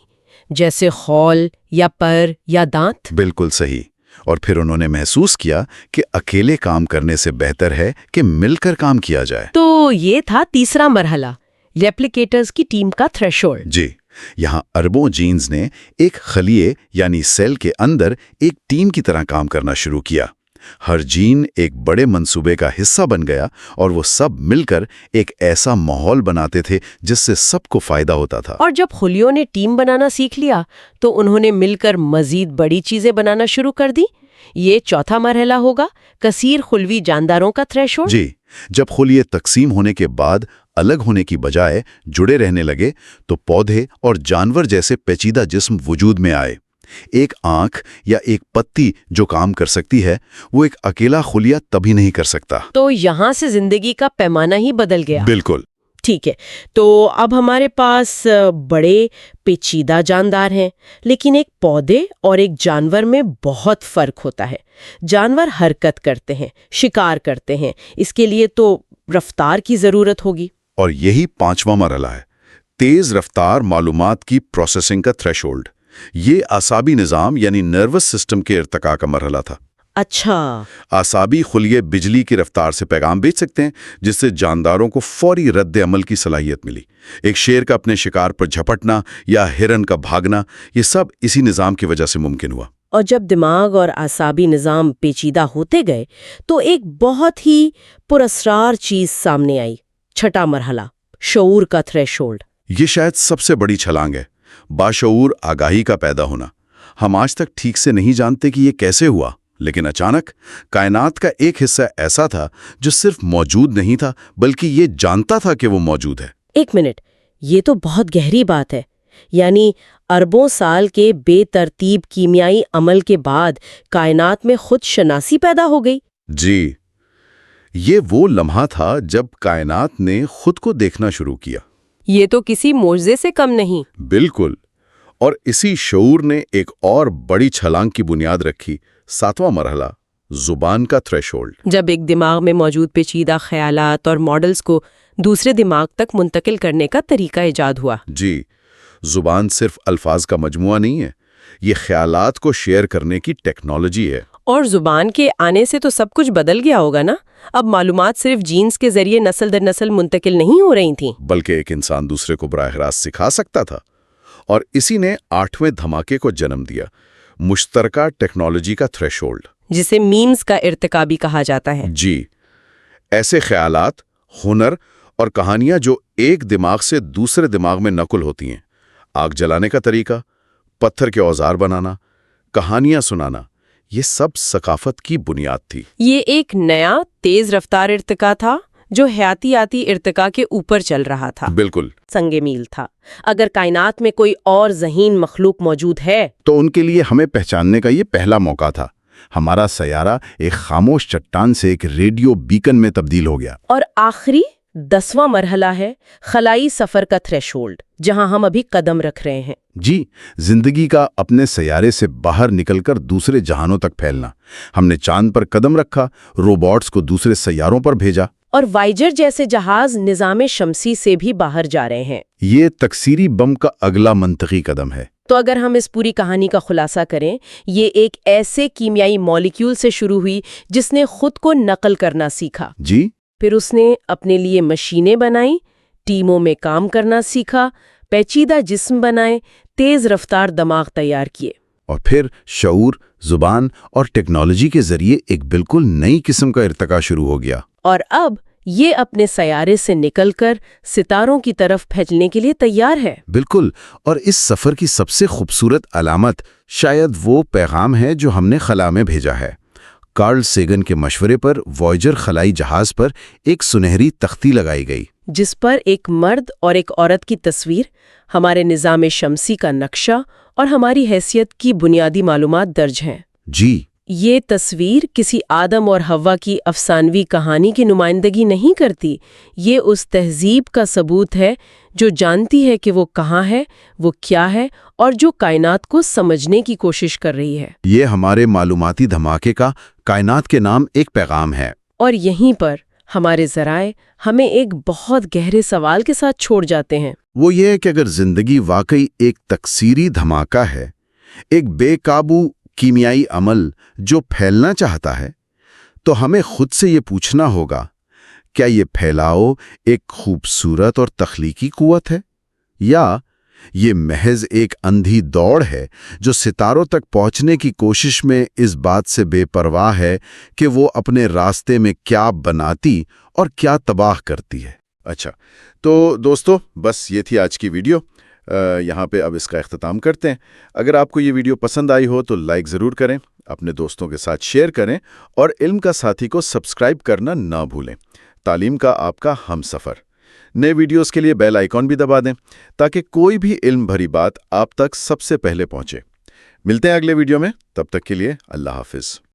جیسے خول یا پر یا دانت؟ بالکل صحیح۔ اور پھر انہوں نے محسوس کیا کہ اکیلے کام کرنے سے بہتر ہے کہ مل کر کام کیا جائے۔ تو یہ تھا تیسرا مرحلہ، ریپلیکیٹرز کی ٹیم کا تھریشولڈ۔ جی، یہاں اربوں جینز نے ایک خلیے یعنی سیل کے اندر ایک ٹیم کی طرح کام کرنا شروع کیا۔ ہر جین ایک بڑے منصوبے کا حصہ بن گیا اور وہ سب مل کر ایک ایسا ماحول بناتے تھے جس سے سب کو فائدہ ہوتا تھا۔ اور جب خلیوں نے ٹیم بنانا سیکھ لیا تو انہوں نے مل کر مزید بڑی چیزیں بنانا شروع کر دی۔ یہ چوتھا مرحلہ ہوگا، کثیر خلوی جانداروں کا تھریشولڈ۔ جی، جب خلیے تقسیم ہونے کے بعد الگ ہونے کی بجائے جڑے رہنے لگے تو پودے اور جانور جیسے پیچیدہ جسم وجود میں آئے۔ ایک آنکھ یا ایک پتی جو کام کر سکتی ہے، وہ ایک اکیلا خلیہ تبھی نہیں کر سکتا۔ تو یہاں سے زندگی کا پیمانہ ہی بدل گیا۔ بالکل۔ ٹھیک ہے، تو اب ہمارے پاس بڑے پیچیدہ جاندار ہیں، لیکن ایک پودے اور ایک جانور میں بہت فرق ہوتا ہے۔ جانور حرکت کرتے ہیں، شکار کرتے ہیں، اس کے لیے تو رفتار کی ضرورت ہوگی۔ اور یہی پانچواں مرحلہ ہے، تیز رفتار معلومات کی پروسیسنگ کا تھریشولڈ۔ یہ اعصابی نظام یعنی نروس سسٹم کے ارتقاء کا مرحلہ تھا۔ اچھا، اعصابی خلیے بجلی کی رفتار سے پیغام بھیج سکتے ہیں، جس سے جانداروں کو فوری رد عمل کی صلاحیت ملی۔ ایک شیر کا اپنے شکار پر جھپٹنا یا ہرن کا بھاگنا، یہ سب اسی نظام کی وجہ سے ممکن ہوا۔ اور جب دماغ اور اعصابی نظام پیچیدہ ہوتے گئے تو ایک بہت ہی پراسرار چیز سامنے آئی، چھٹا مرحلہ، شعور کا تھریشولڈ۔ یہ شاید سب سے بڑی چھلانگ ہے، باشعور آگاہی کا پیدا ہونا۔ ہم آج تک ٹھیک سے نہیں جانتے کہ یہ کیسے ہوا، لیکن اچانک کائنات کا ایک حصہ ایسا تھا جو صرف موجود نہیں تھا بلکہ یہ جانتا تھا کہ وہ موجود ہے۔ ایک منٹ، یہ تو بہت گہری بات ہے۔ یعنی اربوں سال کے بے ترتیب کیمیائی عمل کے بعد کائنات میں خود شناسی پیدا ہو گئی۔ جی، یہ وہ لمحہ تھا جب کائنات نے خود کو دیکھنا شروع کیا۔ یہ تو کسی معجزے سے کم نہیں۔ بالکل، اور اسی شعور نے ایک اور بڑی چھلانگ کی بنیاد رکھی، ساتواں مرحلہ، زبان کا تھریشولڈ۔ جب ایک دماغ میں موجود پیچیدہ خیالات اور ماڈلز کو دوسرے دماغ تک منتقل کرنے کا طریقہ ایجاد ہوا۔ جی، زبان صرف الفاظ کا مجموعہ نہیں ہے، یہ خیالات کو شیئر کرنے کی ٹیکنالوجی ہے۔ اور زبان کے آنے سے تو سب کچھ بدل گیا ہوگا نا؟ اب معلومات صرف جینز کے ذریعے نسل در نسل منتقل نہیں ہو رہی تھیں، بلکہ ایک انسان دوسرے کو براہ راست سکھا سکتا تھا۔ اور اسی نے 8ویں دھماکے کو جنم دیا، مشترکہ ٹیکنالوجی کا تھریشولڈ، جسے میمز کا ارتقا بھی کہا جاتا ہے۔ جی، ایسے خیالات، ہنر اور کہانیاں جو ایک دماغ سے دوسرے دماغ میں نقل ہوتی ہیں۔ آگ جلانے کا طریقہ، پتھر کے اوزار بنانا، کہانیاں سنانا، یہ سب ثقافت کی بنیاد تھی۔ یہ ایک نیا تیز رفتار ارتقا تھا جو حیاتیاتی ارتقا کے اوپر چل رہا تھا۔ بالکل۔ سنگ میل تھا۔ اگر کائنات میں کوئی اور ذہین مخلوق موجود ہے تو ان کے لیے ہمیں پہچاننے کا یہ پہلا موقع تھا۔ ہمارا سیارہ ایک خاموش چٹان سے ایک ریڈیو بیکن میں تبدیل ہو گیا۔ اور آخری 10واں مرحلہ ہے خلائی سفر کا تھریشولڈ، جہاں ہم ابھی قدم رکھ رہے ہیں۔ جی، زندگی کا اپنے سیارے سے باہر نکل کر دوسرے جہانوں تک پھیلنا۔ ہم نے چاند پر قدم رکھا، روبوٹس کو دوسرے سیاروں پر بھیجا، اور وائجر جیسے جہاز نظام شمسی سے بھی باہر جا رہے ہیں۔ یہ تکثیری بم کا اگلا منطقی قدم ہے۔ تو اگر ہم اس پوری کہانی کا خلاصہ کریں، یہ ایک ایسے کیمیائی مالیکیول سے شروع ہوئی جس نے خود کو نقل کرنا سیکھا، جی، پھر اس نے اپنے لیے مشینیں بنائیں، ٹیموں میں کام کرنا سیکھا، پیچیدہ جسم بنائے، تیز رفتار دماغ تیار کیے، اور پھر شعور، زبان اور ٹیکنالوجی کے ذریعے ایک بالکل نئی قسم کا ارتقا شروع ہو گیا۔ اور اب یہ اپنے سیارے سے نکل کر ستاروں کی طرف پھیلنے کے لیے تیار ہے۔ بالکل، اور اس سفر کی سب سے خوبصورت علامت شاید وہ پیغام ہے جو ہم نے خلا میں بھیجا ہے۔ کارل سیگن کے مشورے پر وائجر خلائی جہاز پر ایک سنہری تختی لگائی گئی، جس پر ایک مرد اور ایک عورت کی تصویر، ہمارے نظام شمسی کا نقشہ اور ہماری حیثیت کی بنیادی معلومات درج ہیں۔ جی، یہ تصویر کسی آدم اور حوا کی افسانوی کہانی کی نمائندگی نہیں کرتی، یہ اس تہذیب کا ثبوت ہے جو جانتی ہے کہ وہ کہاں ہے، وہ کیا ہے، اور جو کائنات کو سمجھنے کی کوشش کر رہی ہے۔ یہ ہمارے معلوماتی دھماکے کا کائنات کے نام ایک پیغام ہے۔ اور یہیں پر ہمارے ذرائع ہمیں ایک بہت گہرے سوال کے ساتھ چھوڑ جاتے ہیں۔ وہ یہ ہے کہ اگر زندگی واقعی ایک تکثیری دھماکہ ہے، ایک بے قابو کیمیائی عمل جو پھیلنا چاہتا ہے، تو ہمیں خود سے یہ پوچھنا ہوگا، کیا یہ پھیلاؤ ایک خوبصورت اور تخلیقی قوت ہے، یا یہ محض ایک اندھی دوڑ ہے جو ستاروں تک پہنچنے کی کوشش میں اس بات سے بے پرواہ ہے کہ وہ اپنے راستے میں کیا بناتی اور کیا تباہ کرتی ہے۔ اچھا، تو دوستو، بس یہ تھی آج کی ویڈیو۔ یہاں پہ اب اس کا اختتام کرتے ہیں۔ اگر آپ کو یہ ویڈیو پسند آئی ہو تو لائک ضرور کریں، اپنے دوستوں کے ساتھ شیئر کریں، اور علم کا ساتھی کو سبسکرائب کرنا نہ بھولیں۔ تعلیم کا آپ کا ہم سفر۔ نئے ویڈیوز کے لیے بیل آئیکن بھی دبا دیں تاکہ کوئی بھی علم بھری بات آپ تک سب سے پہلے پہنچے۔ ملتے ہیں اگلے ویڈیو میں، تب تک کے لیے اللہ حافظ۔